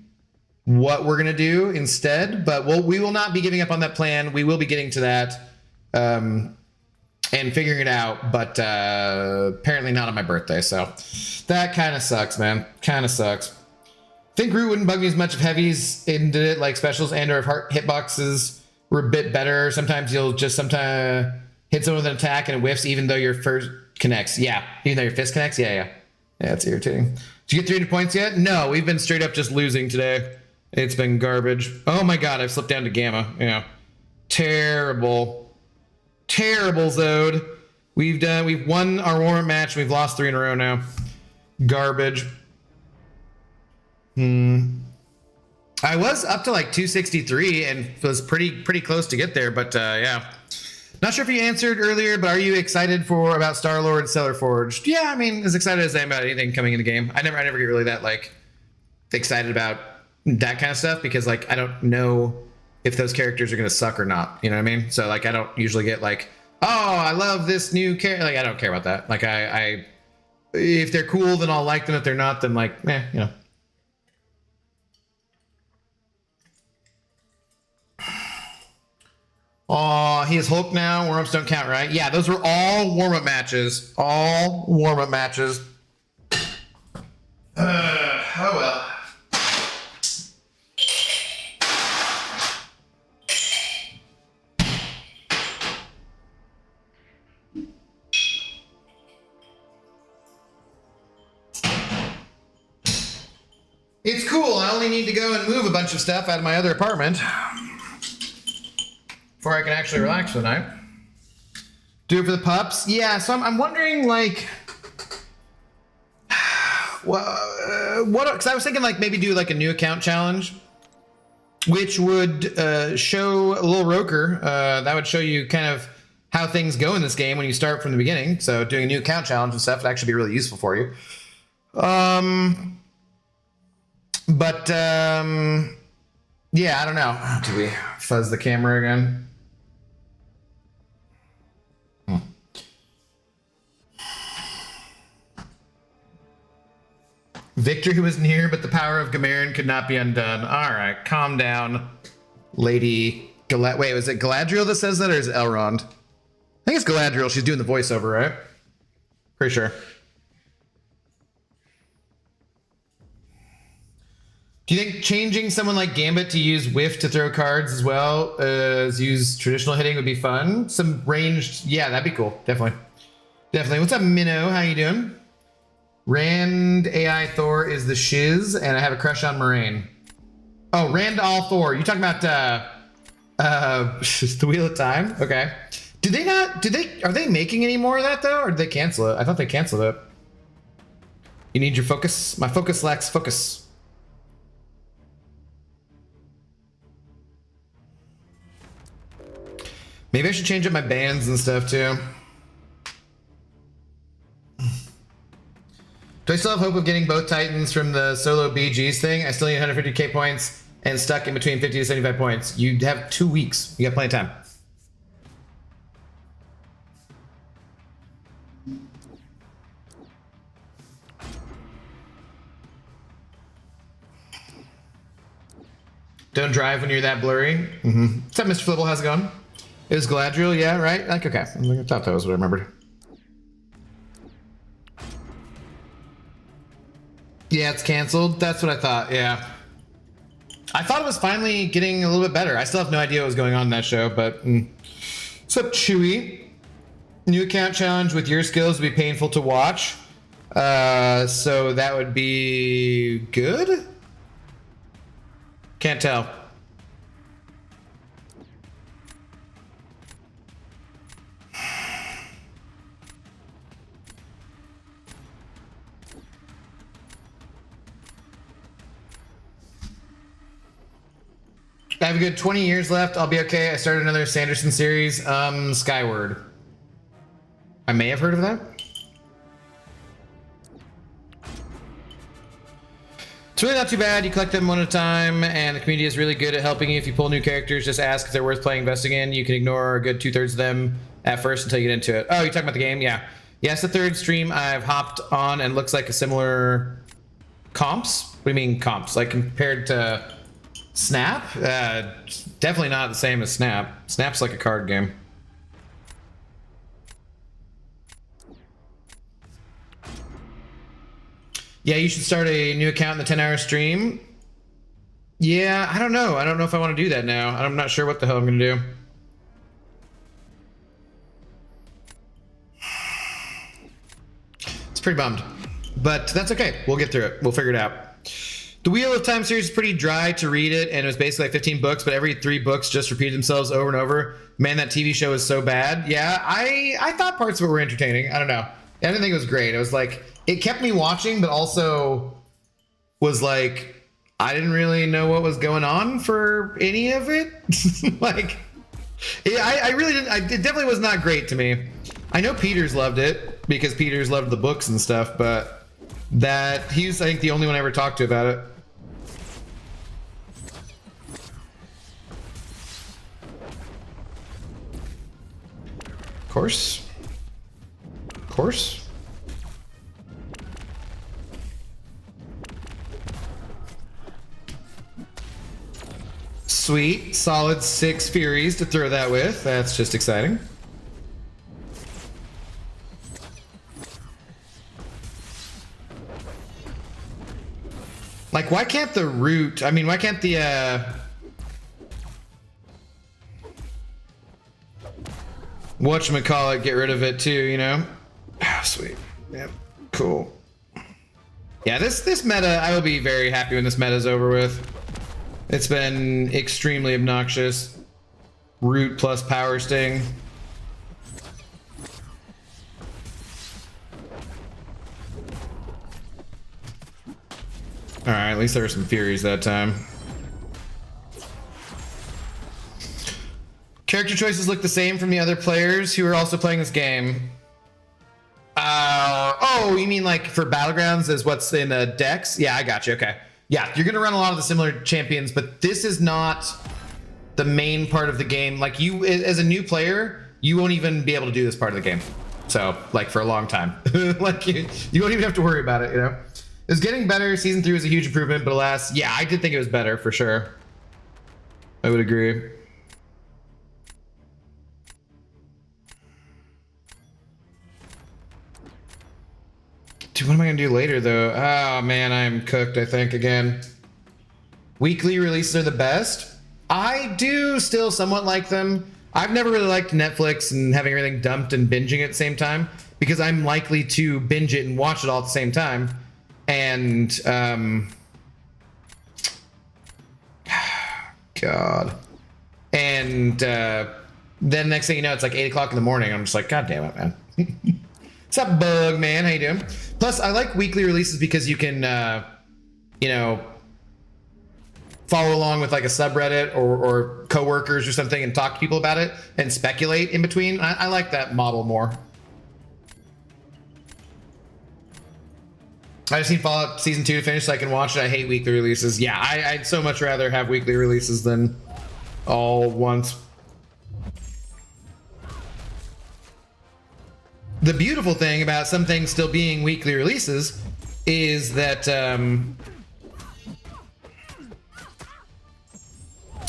what we're going to do instead, but we will not be giving up on that plan. We will be getting to that and figuring it out, but apparently not on my birthday. So that kind of sucks, man. Kind of sucks. I think root wouldn't bug me as much if heavies did it like specials and or if hitboxes were a bit better. Sometimes you'll just hit someone with an attack and it whiffs even though your first connects. Yeah, even though your fist connects. Yeah, it's irritating. Did you get 300 points yet? No, we've been straight up just losing today. It's been garbage. Oh my god, I've slipped down to Gamma. Yeah, terrible, Zode. We've won our warm-up match. We've lost 3 in a row now. Garbage. I was up to like 263 and was pretty close to get there, but yeah, Not sure if you answered earlier, but are you excited about Star-Lord Stellar Forged? Yeah, I mean, as excited as I am about anything coming in the game. I never get really that like excited about that kind of stuff because like I don't know if those characters are gonna suck or not. You know what I mean? So like I don't usually get like, oh, I love this new character. Like I don't care about that. Like I if they're cool, then I'll like them. If they're not, then like, you know. Oh, he is Hulk now. Warm-ups don't count, right? Yeah, those were all warm-up matches. All warm-up matches. Oh well. It's cool. I only need to go and move a bunch of stuff out of my other apartment before I can actually relax for the night. Do it for the pups? Yeah, so I'm wondering, like, well, because I was thinking, like, maybe do, like, a new account challenge, which would show a little Roker. That would show you kind of how things go in this game when you start from the beginning. So doing a new account challenge and stuff would actually be really useful for you. But, yeah, I don't know. Do we fuzz the camera again? Victory was near, but the power of Gamarin could not be undone. All right, calm down, Lady Wait, was it Galadriel that says that, or is it Elrond? I think it's Galadriel. She's doing the voiceover, right? Pretty sure. Do you think changing someone like Gambit to use Whiff to throw cards as well as use traditional hitting would be fun? Some ranged, yeah, that'd be cool. Definitely. What's up, Minnow? How you doing? Rand AI Thor is the shiz, and I have a crush on Moraine. Oh, Rand All Thor. You talking about the Wheel of Time? Okay. Are they making any more of that though, or did they cancel it? I thought they canceled it. You need your focus. My focus lacks focus. Maybe I should change up my bands and stuff too. Do I still have hope of getting both Titans from the solo BGs thing? I still need 150k points and stuck in between 50 to 75 points. You have 2 weeks. You got plenty of time. Don't drive when you're that blurry. What's up, Mr. Flibble? How's it going? It was Galadriel, yeah, right? Like, okay. I thought that was what I remembered. Yeah, it's canceled. That's what I thought, yeah. I thought it was finally getting a little bit better. I still have no idea what was going on in that show, but... What's up, Chewy? New account challenge with your skills would be painful to watch. So that would be good? Can't tell. I have a good 20 years left. I'll be okay. I started another Sanderson series, Skyward. I may have heard of that. It's really not too bad. You collect them one at a time, and the community is really good at helping you. If you pull new characters, just ask if they're worth playing, investing in. You can ignore a good 2/3 of them at first until you get into it. Oh, you're talking about the game? Yeah. Yeah, it's the third stream I've hopped on and looks like a similar comps. What do you mean comps? Like compared to Snap? Definitely not the same as Snap. Snap's like a card game. Yeah, you should start a new account in the 10-hour stream. Yeah, I don't know. I don't know if I want to do that now. I'm not sure what the hell I'm going to do. It's pretty bummed. But that's okay. We'll get through it. We'll figure it out. The Wheel of Time series is pretty dry to read it, and it was basically like 15 books, but every 3 books just repeated themselves over and over. Man, that TV show was so bad. Yeah, I thought parts of it were entertaining. I don't know. I didn't think it was great. It was like, it kept me watching, but also was like, I didn't really know what was going on for any of it. Like, Yeah, I really didn't. It definitely was not great to me. I know Peters loved it because Peters loved the books and stuff, but he's, I think, the only one I ever talked to about it. Course. Sweet, solid 6 Furies to throw that with. That's just exciting. Like, why can't the root, I mean, why can't the, whatchamacallit get rid of it too, you know? Oh, sweet. Yep, cool. Yeah, this meta, I will be very happy when this meta is over with. It's been extremely obnoxious. Root plus power sting. Alright, at least there were some Furies that time. Character choices look the same from the other players who are also playing this game. Oh, you mean like for Battlegrounds as what's in the decks? Yeah, I got you. Okay. Yeah, you're going to run a lot of the similar champions, but this is not the main part of the game. Like, you, as a new player, you won't even be able to do this part of the game. So, like, for a long time. Like, you won't even have to worry about it, you know? It's getting better. Season 3 was a huge improvement, but alas, yeah, I did think it was better, for sure. I would agree. Dude, what am I gonna do later though? Oh man, I'm cooked, I think, again. Weekly releases are the best. I do still somewhat like them. I've never really liked Netflix and having everything dumped and binging at the same time, because I'm likely to binge it and watch it all at the same time. And God. And then next thing you know, it's like 8 o'clock in the morning. I'm just like, God damn it, man. What's up, Bug Man? How you doing? Plus, I like weekly releases because you can, you know, follow along with like a subreddit or coworkers or something and talk to people about it and speculate in between. I like that model more. I just need Fallout Season 2 to finish so I can watch it. I hate weekly releases. Yeah, I'd so much rather have weekly releases than all once. The beautiful thing about some things still being weekly releases is that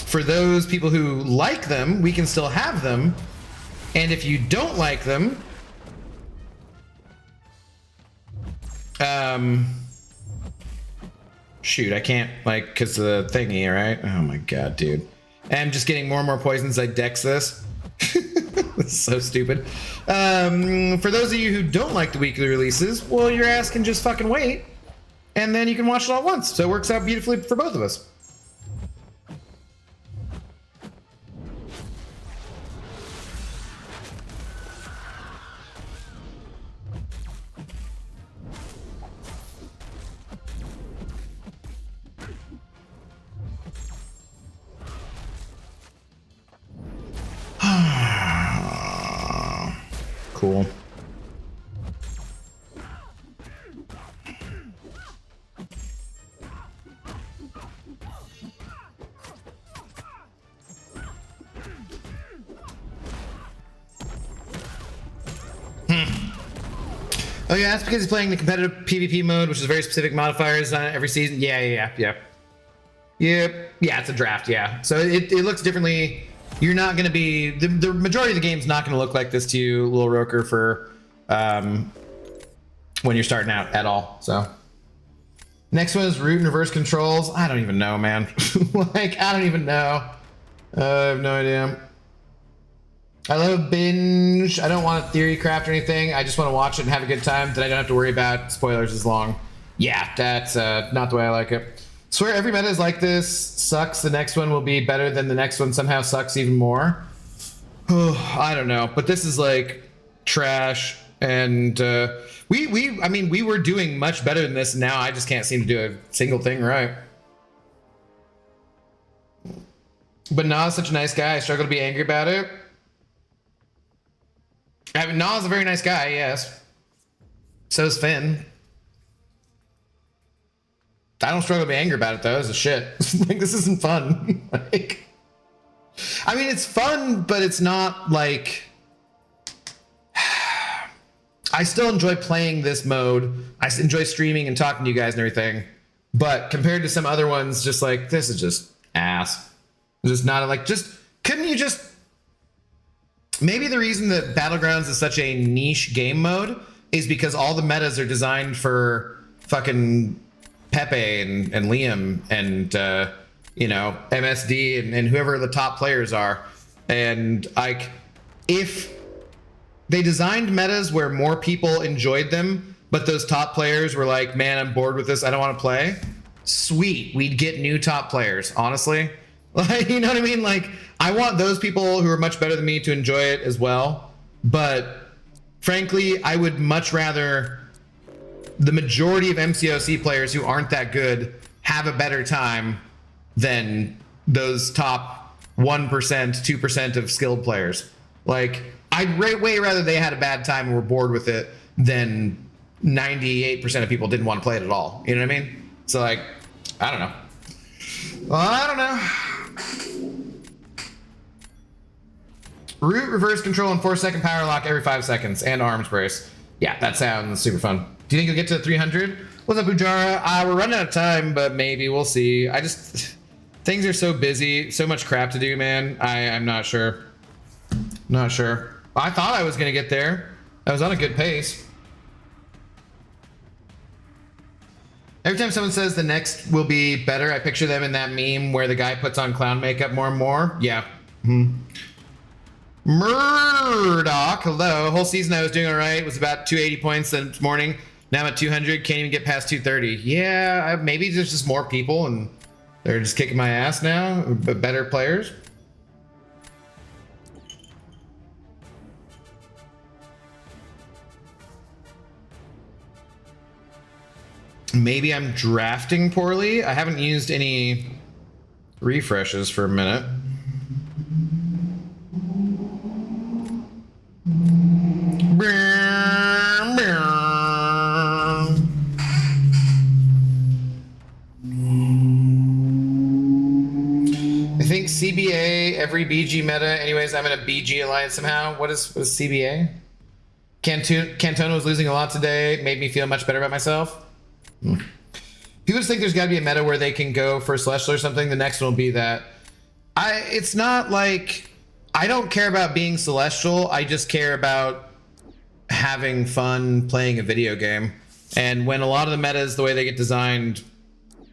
for those people who like them, we can still have them. And if you don't like them, shoot, I can't, like, because of the thingy, right? Oh my god, dude. I'm just getting more and more poisons. I dex this. This is so stupid. For those of you who don't like the weekly releases, well, your ass can just fucking wait, and then you can watch it all at once. So it works out beautifully for both of us. Cool. Oh yeah, that's because he's playing the competitive PvP mode, which is very specific modifiers on every season. Yeah. Yeah, it's a draft, yeah. So it looks differently. You're not going to be, the majority of the game's not going to look like this to you, Lil Roker, for when you're starting out at all. So next one is root and reverse controls. I don't even know, man. Like, I don't even know. I have no idea. I love binge. I don't want a theory craft or anything. I just want to watch it and have a good time that I don't have to worry about spoilers as long. Yeah, that's not the way I like it. Swear every meta is like this. Sucks. The next one will be better than the next one. Somehow sucks even more. Oh, I don't know. But this is like trash. And I mean, we were doing much better than this. And now I just can't seem to do a single thing right. But Na's such a nice guy. I struggle to be angry about it. I mean, Na's a very nice guy, yes. So is Finn. I don't struggle to be angry about it, though. It's a shit. Like, this isn't fun. Like, I mean, it's fun, but it's not like... I still enjoy playing this mode. I enjoy streaming and talking to you guys and everything. But compared to some other ones, just like, this is just ass. It's just not like, just, couldn't you just... Maybe the reason that Battlegrounds is such a niche game mode is because all the metas are designed for fucking Pepe and Liam and, you know, MSD and whoever the top players are. And like, if they designed metas where more people enjoyed them, but those top players were like, man, I'm bored with this, I don't want to play. Sweet, we'd get new top players, honestly. Like, you know what I mean? Like, I want those people who are much better than me to enjoy it as well. But frankly, I would much rather the majority of MCOC players who aren't that good have a better time than those top 1%, 2% of skilled players. Like, I'd way rather they had a bad time and were bored with it than 98% of people didn't want to play it at all. You know what I mean? So, like, I don't know. Well, I don't know. Root, reverse control, and 4-second power lock every 5 seconds, and arms brace. Yeah, that sounds super fun. Do you think you'll get to 300? What's up, Ujara? We're running out of time, but maybe we'll see. I just... Things are so busy, so much crap to do, man. I'm not sure. Not sure. I thought I was going to get there. I was on a good pace. Every time someone says the next will be better, I picture them in that meme where the guy puts on clown makeup more and more. Yeah. Murdoch, hello. Whole season I was doing all right. It was about 280 points this morning. Now I'm at 200. Can't even get past 230. Yeah, maybe there's just more people and they're just kicking my ass now. But better players. Maybe I'm drafting poorly. I haven't used any refreshes for a minute. I think CBA, every BG meta. Anyways, I'm in a BG alliance somehow. What is CBA? Cantona was losing a lot today. Made me feel much better about myself. People just think there's got to be a meta where they can go for Celestial or something. The next one will be that. It's not like I don't care about being Celestial. I just care about having fun playing a video game. And when a lot of the metas, the way they get designed,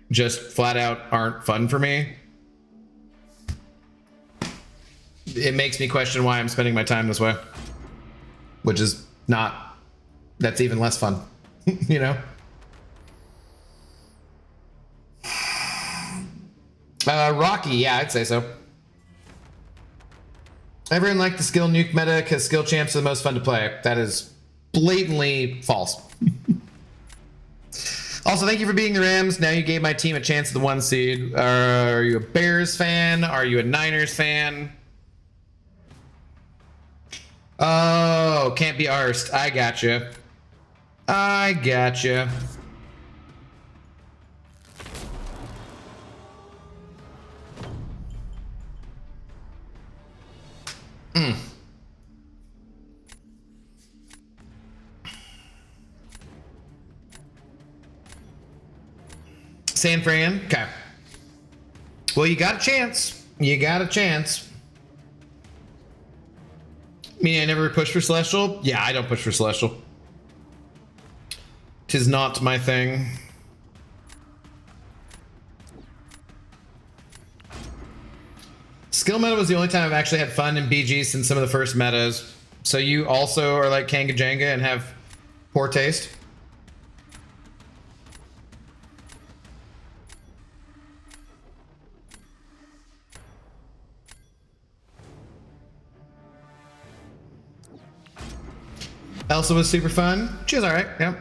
just flat out aren't fun for me, it makes me question why I'm spending my time this way. Which is not, that's even less fun, you know? Rocky, yeah, I'd say so. Everyone liked the skill nuke meta because skill champs are the most fun to play. That is blatantly false. Also, thank you for beating the Rams. Now you gave my team a chance at the 1 seed. Are you a Bears fan? Are you a Niners fan? Oh, can't be arsed. I gotcha. I gotcha. San Fran? Okay. Well, you got a chance. You got a chance. Meaning I never push for Celestial? Yeah, I don't push for Celestial. 'Tis not my thing. Skill meta was the only time I've actually had fun in BG since some of the first metas. So you also are like Kanga Jenga and have poor taste? Elsa was super fun. She was alright, yep.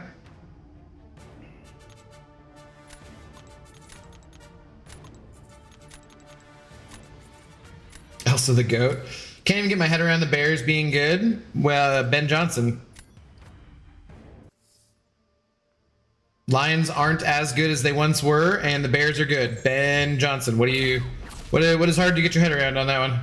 Also the GOAT. Can't even get my head around the Bears being good. Well, Ben Johnson. Lions aren't as good as they once were, and the Bears are good. Ben Johnson, what is hard to get your head around on that one?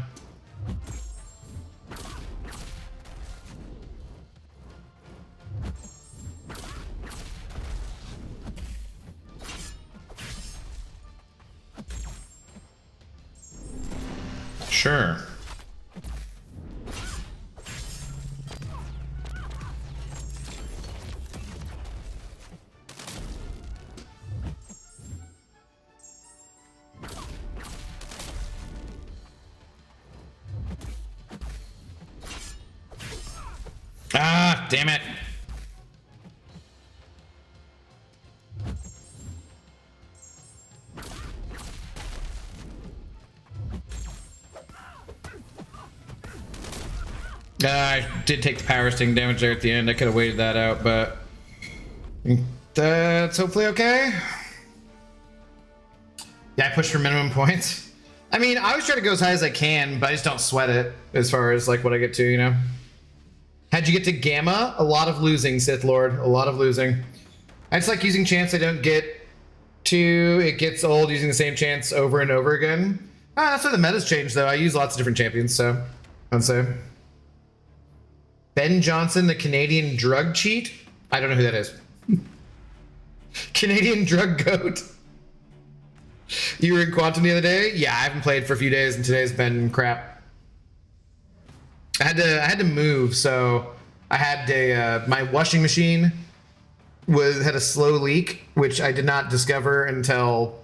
Sure. Ah, damn it. I did take the power sting damage there at the end. I could have waited that out, but that's hopefully okay. Yeah, I pushed for minimum points. I mean, I always try to go as high as I can, but I just don't sweat it as far as like what I get to, you know? How'd you get to Gamma? A lot of losing, Sith Lord. A lot of losing. I just like using chants I don't get to. It gets old using the same chants over and over again. Ah, that's why the meta's changed, though. I use lots of different champions, so I'd say. Ben Johnson, the Canadian drug cheat? I don't know who that is. Canadian drug goat. You were in Quantum the other day? Yeah, I haven't played for a few days, and today's been crap. I had to move, so I had my washing machine had a slow leak, which I did not discover until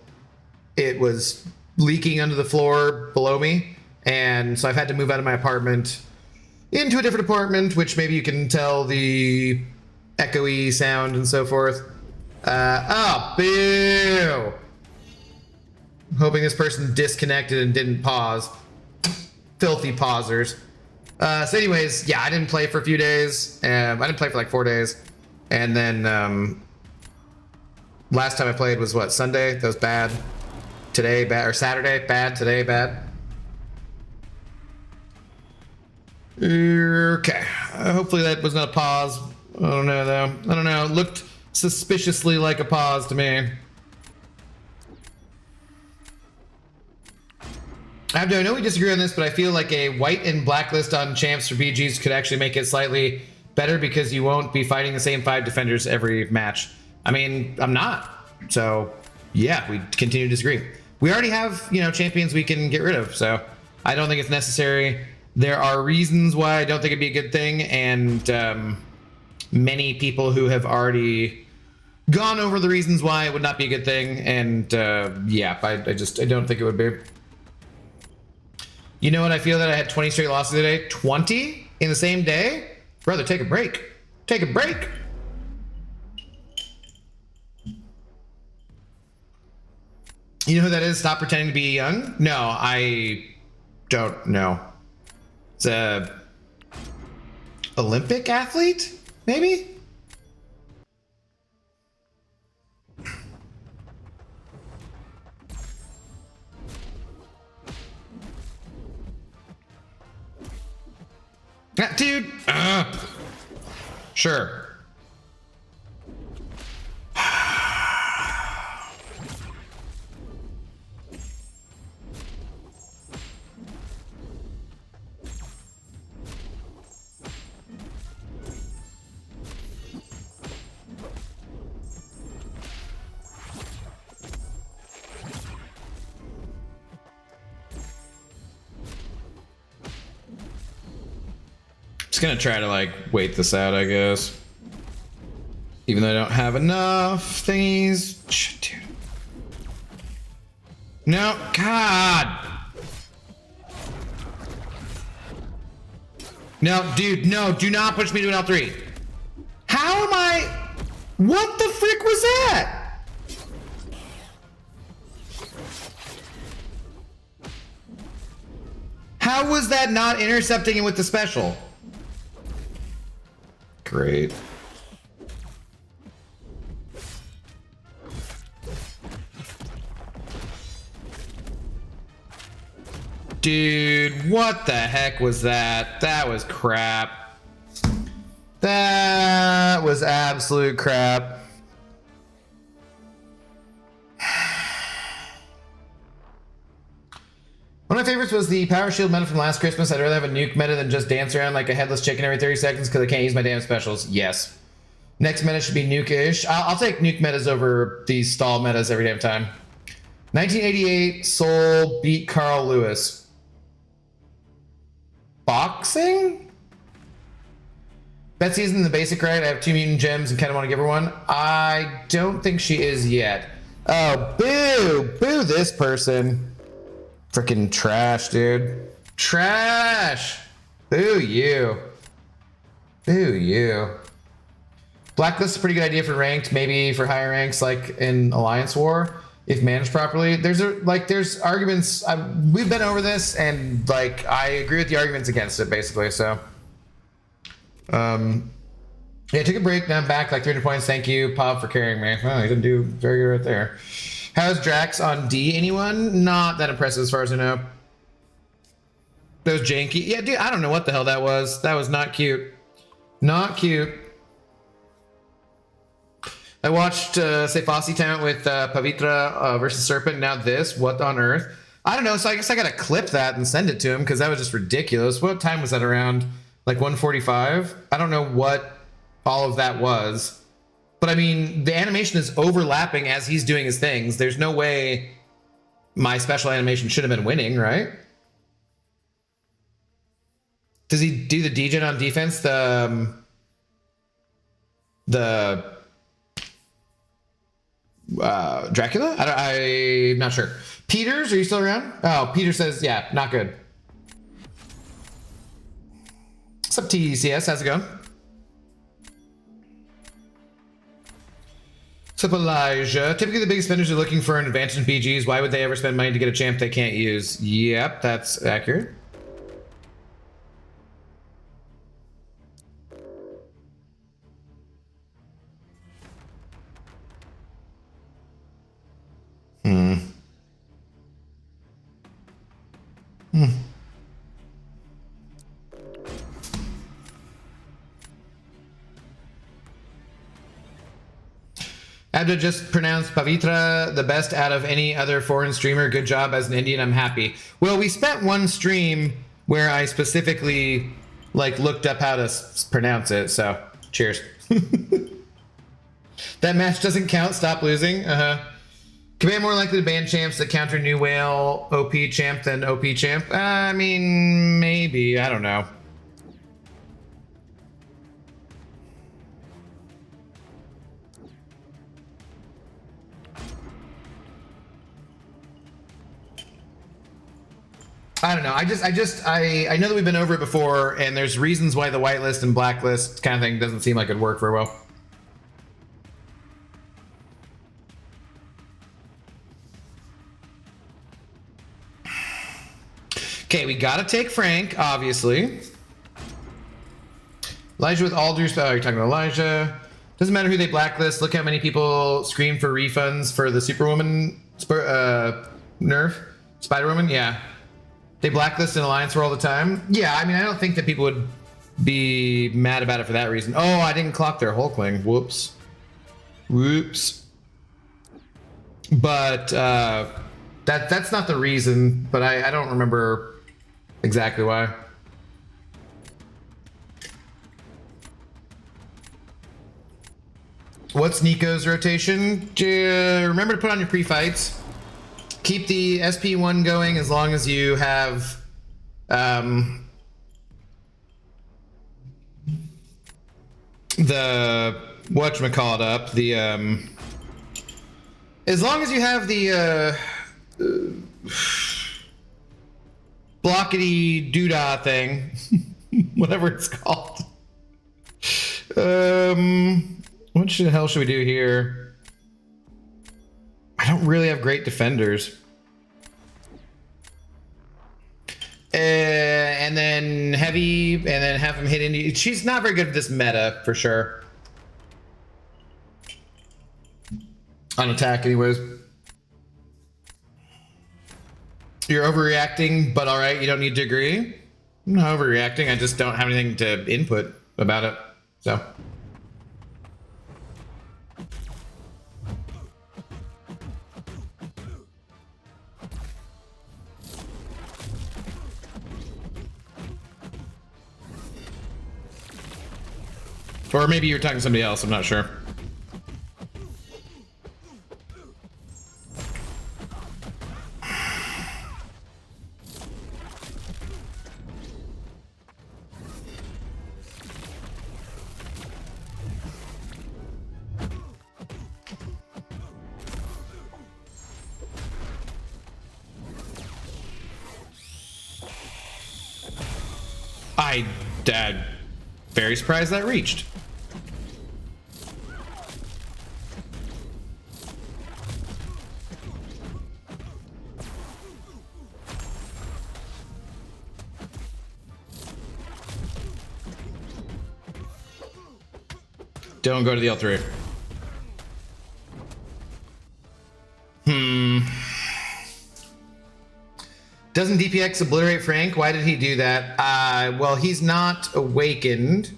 it was leaking under the floor below me, and so I've had to move out of my apartment into a different apartment, which maybe you can tell the echoey sound and so forth. Oh, boo! I'm hoping this person disconnected and didn't pause. Filthy pausers. So anyways, yeah, I didn't play for a few days. I didn't play for like 4 days. And then last time I played was what, Sunday? That was bad. Today, bad. Or Saturday, bad. Today, bad. Okay. Hopefully that was not a pause. I don't know, though. I don't know. It looked suspiciously like a pause to me. I know we disagree on this, but I feel like a white and black list on champs for BGs could actually make it slightly better because you won't be fighting the same 5 defenders every match. I mean, I'm not. So, yeah, we continue to disagree. We already have, you know, champions we can get rid of, so I don't think it's necessary. There are reasons why I don't think it'd be a good thing, and many people who have already gone over the reasons why it would not be a good thing, and yeah, I don't think it would be. You know what? I feel that I had 20 straight losses today. 20 in the same day? Brother, take a break. Take a break. You know who that is? Stop pretending to be young? No, I don't know. It's a Olympic athlete, maybe? Dude, sure. Gonna try to like wait this out, I guess, even though I don't have enough thingies. Shit, dude. No, God. No, dude, no, do not push me to an L3. How am I? What the frick was that? How was that not intercepting it with the special? Great. Dude, what the heck was that? That was crap. That was absolute crap. One of my favorites was the Power Shield meta from last Christmas. I'd rather have a nuke meta than just dance around like a headless chicken every 30 seconds because I can't use my damn specials. Yes. Next meta should be nuke-ish. I'll take nuke metas over these stall metas every damn time. 1988, Soul beat Carl Lewis. Boxing? Betsy's in the basic, right? I have 2 mutant gems and kind of want to give her one. I don't think she is yet. Oh, boo! Boo this person. Freaking trash, dude. Trash! Boo you. Boo you. Blacklist is a pretty good idea for ranked, maybe for higher ranks like in Alliance War, if managed properly. There's arguments. We've been over this, and like I agree with the arguments against it, basically. So, yeah, take a break. Now I'm back, like 300 points. Thank you, Pop, for carrying me. Oh, you didn't do very good right there. How's Drax on D? Anyone? Not that impressive as far as I know. That was janky. Yeah, dude, I don't know what the hell that was. That was not cute. Not cute. I watched, say, Fossey Town with Pavitra versus Serpent. Now this. What on earth? I don't know. So I guess I got to clip that and send it to him because that was just ridiculous. What time was that around? Like 1:45? I don't know what all of that was. But I mean, the animation is overlapping as he's doing his things. There's no way my special animation should have been winning, right? Does he do the degen on defense? The Dracula? I'm not sure. Peters, are you still around? Oh, Peter says, yeah, not good. What's up, TCS? How's it going? What's up, Elijah? Typically, the biggest spenders are looking for an advantage in PGs. Why would they ever spend money to get a champ they can't use? Yep, that's accurate. Abda just pronounced Pavitra the best out of any other foreign streamer. Good job as an Indian. I'm happy. Well, we spent one stream where I specifically like looked up how to pronounce it. So cheers. That match doesn't count. Stop losing. Command more likely to ban champs that counter New Whale OP champ than OP champ. I mean, maybe. I don't know. I don't know. I know that we've been over it before, and there's reasons why the whitelist and blacklist kind of thing doesn't seem like it'd work very well. Okay, we gotta take Frank, obviously. Elijah with Alders. Oh, you're talking about Elijah. Doesn't matter who they blacklist. Look how many people scream for refunds for the Superwoman nerf. Spider-Woman, yeah. They blacklist in Alliance War all the time. Yeah, I mean, I don't think that people would be mad about it for that reason. Oh, I didn't clock their Hulkling. Whoops. Whoops. But that's not the reason, but I don't remember exactly why. What's Nico's rotation? Remember to put on your pre-fights. Keep the SP1 going as long as you have the whatchamacallit up, the as long as you have the blockety doodah thing, whatever it's called. What the hell should we do here? I don't really have great defenders. And then heavy, and then have him hit into. She's not very good at this meta, for sure. On attack, anyways. You're overreacting, but all right, you don't need to agree. I'm not overreacting. I just don't have anything to input about it. So. Or maybe you're talking to somebody else, I'm not sure. I'm very surprised that reached. Don't go to the L3. Doesn't DPX obliterate Frank? Why did he do that? Well, he's not awakened,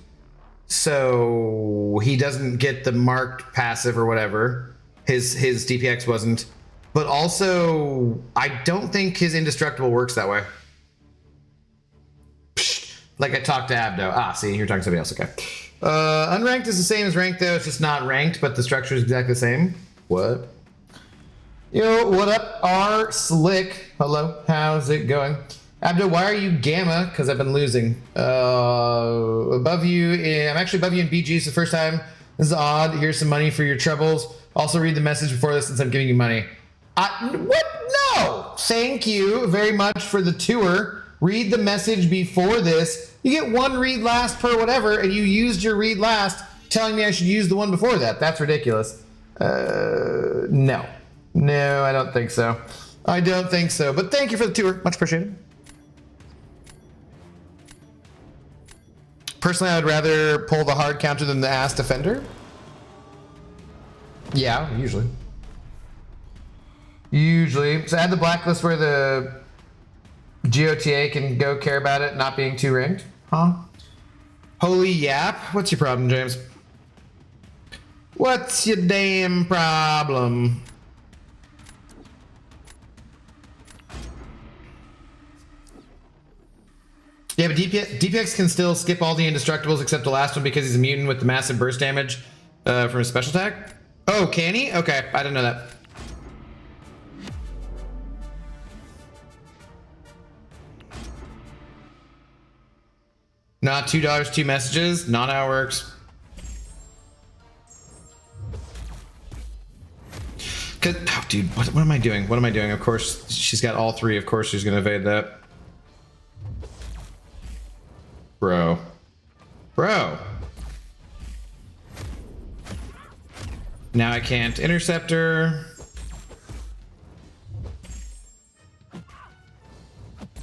so he doesn't get the marked passive or whatever. His DPX wasn't. But also, I don't think his indestructible works that way. Psh, like I talked to Abdo. See, you're talking to somebody else. Okay. Unranked is the same as ranked, though. It's just not ranked, but the structure is exactly the same. What? Yo, what up, R Slick? Hello, how's it going? Abdo, why are you gamma? Because I've been losing. Above you, I'm actually above you in BGs the first time. This is odd. Here's some money for your troubles. Also read the message before this since I'm giving you money. What? No! Thank you very much for the tour. Read the message before this. You get one read last per whatever, and you used your read last telling me I should use the one before that. That's ridiculous. No. No, I don't think so. I don't think so. But thank you for the tour. Much appreciated. Personally, I would rather pull the hard counter than the ass defender. Yeah, usually. Usually. So add the blacklist where the GOTA can go care about it not being too ranked. Huh? Holy yap. What's your problem, James? What's your damn problem? Yeah, but DPX can still skip all the indestructibles except the last one because he's immune with the massive burst damage from his special attack. Oh, can he? Okay, I didn't know that. Not $2, 2 messages. Not how it works. Oh, dude, what am I doing? What am I doing? Of course, she's got all three. Of course, she's going to evade that. Bro. Now I can't intercept her.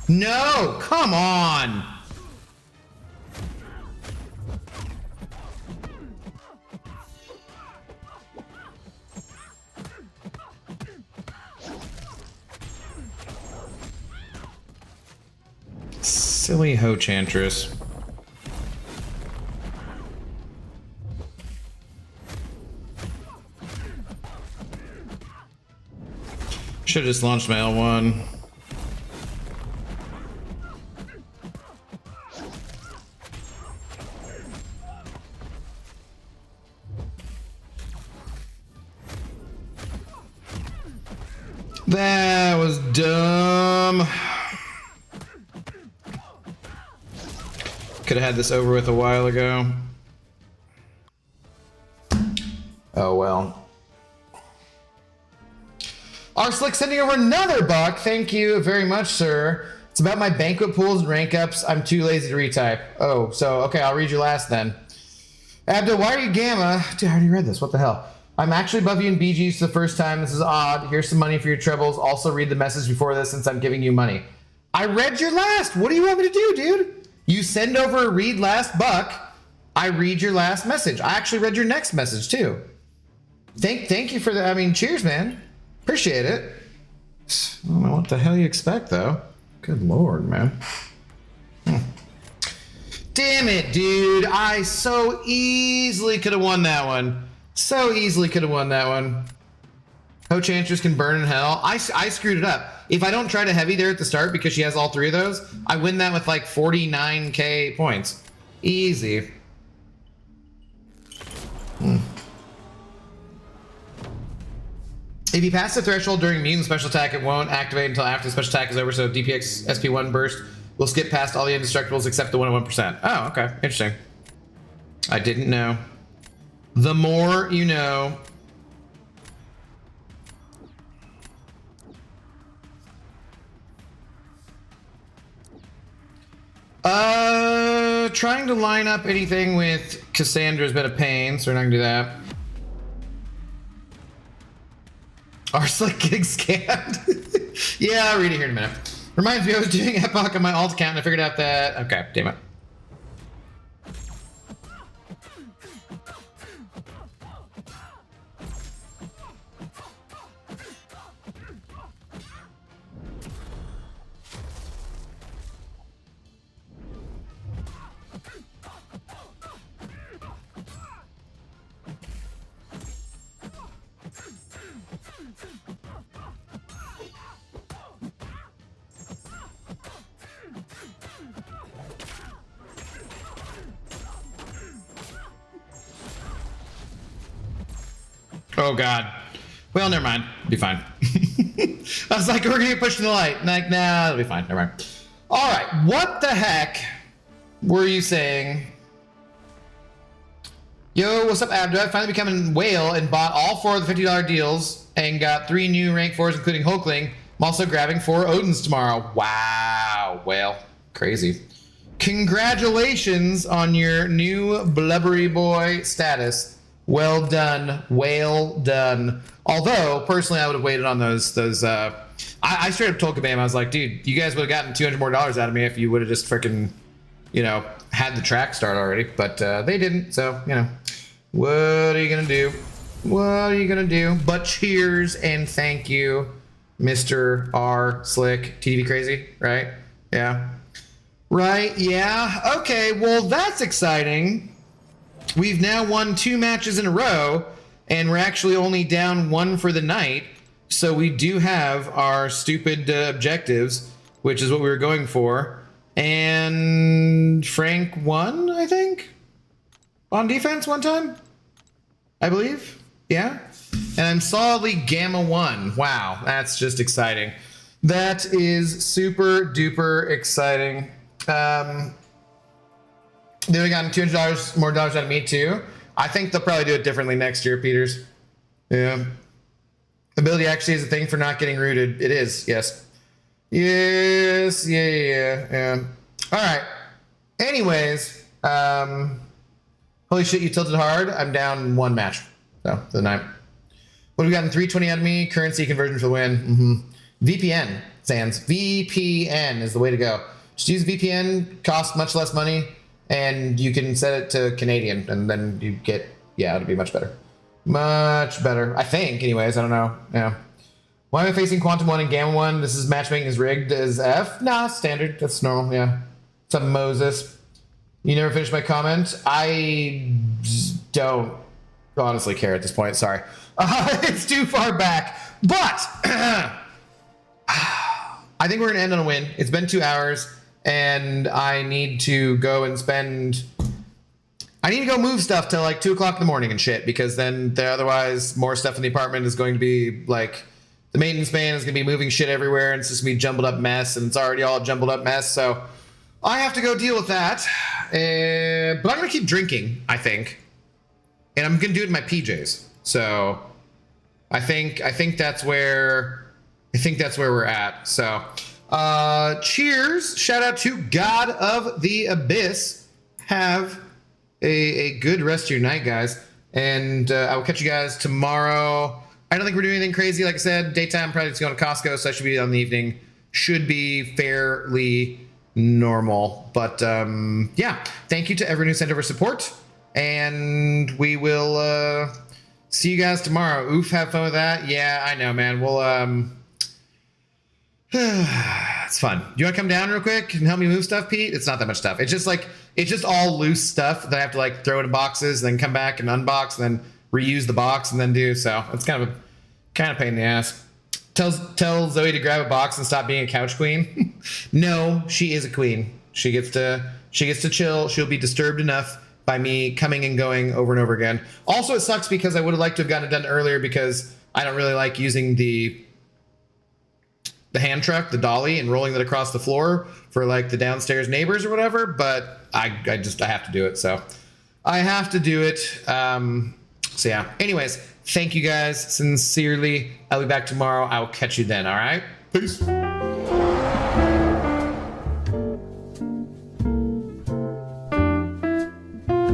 No, come on. Silly ho Chantress. Should have just launched my L1. That was dumb. Could have had this over with a while ago. Oh well. R-Slick sending over another buck. Thank you very much, sir. It's about my banquet pools and rank ups. I'm too lazy to retype. Oh, so, okay, I'll read your last then. Abdo, why are you gamma? Dude, I already read this. What the hell? I'm actually above you in BGs for the first time. This is odd. Here's some money for your troubles. Also read the message before this since I'm giving you money. I read your last. What do you want me to do, dude? You send over a read last buck. I read your last message. I actually read your next message, too. Thank you for that. I mean, cheers, man. Appreciate it. I don't know what the hell you expect, though. Good lord, man. Damn it, dude. I so easily could have won that one. So easily could have won that one. Co-Chantress can burn in hell. I screwed it up. If I don't try to heavy there at the start because she has all three of those, I win that with like 49k points. Easy. If you pass the threshold during mutant special attack, it won't activate until after the special attack is over, so DPX SP1 burst will skip past all the indestructibles except the 101%. Oh, okay. Interesting. I didn't know. The more you know. Trying to line up anything with Cassandra has been a pain, so we're not gonna do that. Arslick getting scammed. Yeah, I'll read it here in a minute. Reminds me, I was doing Epoch on my alt account and I figured out that... Okay, damn it. Oh god. Well, never mind. Be fine. I was like, we're gonna get pushed in the light. Like, nah, it'll be fine. Never mind. Alright, what the heck were you saying? Yo, what's up, Abdo? I finally become a whale and bought all 4 of the $50 deals and got 3 new rank 4s, including Hulkling. I'm also grabbing 4 Odins tomorrow. Wow, whale. Crazy. Congratulations on your new blubbery boy status. Well done, whale done. Although personally, I would have waited on those. I straight up told Kabam, I was like, dude, you guys would have gotten $200 more out of me if you would have just freaking, you know, had the track start already. But they didn't, so you know, what are you gonna do? What are you gonna do? But cheers and thank you, Mr. R Slick TDB Crazy, right? Yeah, right. Yeah. Okay. Well, that's exciting. We've now won 2 matches in a row, and we're actually only down 1 for the night. So we do have our stupid objectives, which is what we were going for. And Frank won, I think, on defense one time, I believe. Yeah. And I'm solidly Gamma 1. Wow, that's just exciting. That is super duper exciting. They would have gotten $200 more out of me too. I think they'll probably do it differently next year, Peters. Yeah. Ability actually is a thing for not getting rooted. It is, yes. Yes, yeah. All right. Anyways, holy shit, you tilted hard. I'm down 1 match. So, for the night. What have we gotten? 320 out of me. Currency conversion for the win. VPN, Sans. VPN is the way to go. Just use VPN, costs much less money. And you can set it to Canadian, and then you get, yeah, it'll be much better. Much better. I think, anyways, I don't know. Yeah. Why am I facing Quantum 1 and Gamma 1? This is matchmaking is rigged as F? Nah, standard. That's normal, yeah. What's up, Moses? You never finished my comment? I don't honestly care at this point, sorry. It's too far back. But, I think we're going to end on a win. It's been 2 hours. And I need to go and I need to go move stuff till like 2 o'clock in the morning and shit, because then otherwise more stuff in the apartment is going to be like, the maintenance man is going to be moving shit everywhere and it's just going to be jumbled up mess, and it's already all a jumbled up mess. So I have to go deal with that. But I'm going to keep drinking, I think. And I'm going to do it in my PJs. So I think that's where we're at. So cheers. Shout out to God of the Abyss. Have a good rest of your night, guys. And I will catch you guys tomorrow. I don't think we're doing anything crazy. Like I said, daytime probably just going to Costco, so I should be on the evening. Should be fairly normal. But yeah, thank you to everyone who sent over support. And we will see you guys tomorrow. Oof, have fun with that. Yeah, I know, man. We'll It's fun. Do you want to come down real quick and help me move stuff, Pete? It's not that much stuff. It's just like, it's just all loose stuff that I have to like throw into boxes, then come back and unbox, and then reuse the box and then do. So it's kind of a pain in the ass. Tell Zoe to grab a box and stop being a couch queen. No, she is a queen. She gets to chill. She'll be disturbed enough by me coming and going over and over again. Also, it sucks because I would have liked to have gotten it done earlier because I don't really like using the hand truck, the dolly, and rolling it across the floor for like the downstairs neighbors or whatever. But I have to do it. So I have to do it. So yeah. Anyways, thank you guys sincerely. I'll be back tomorrow. I will catch you then. All right. Peace.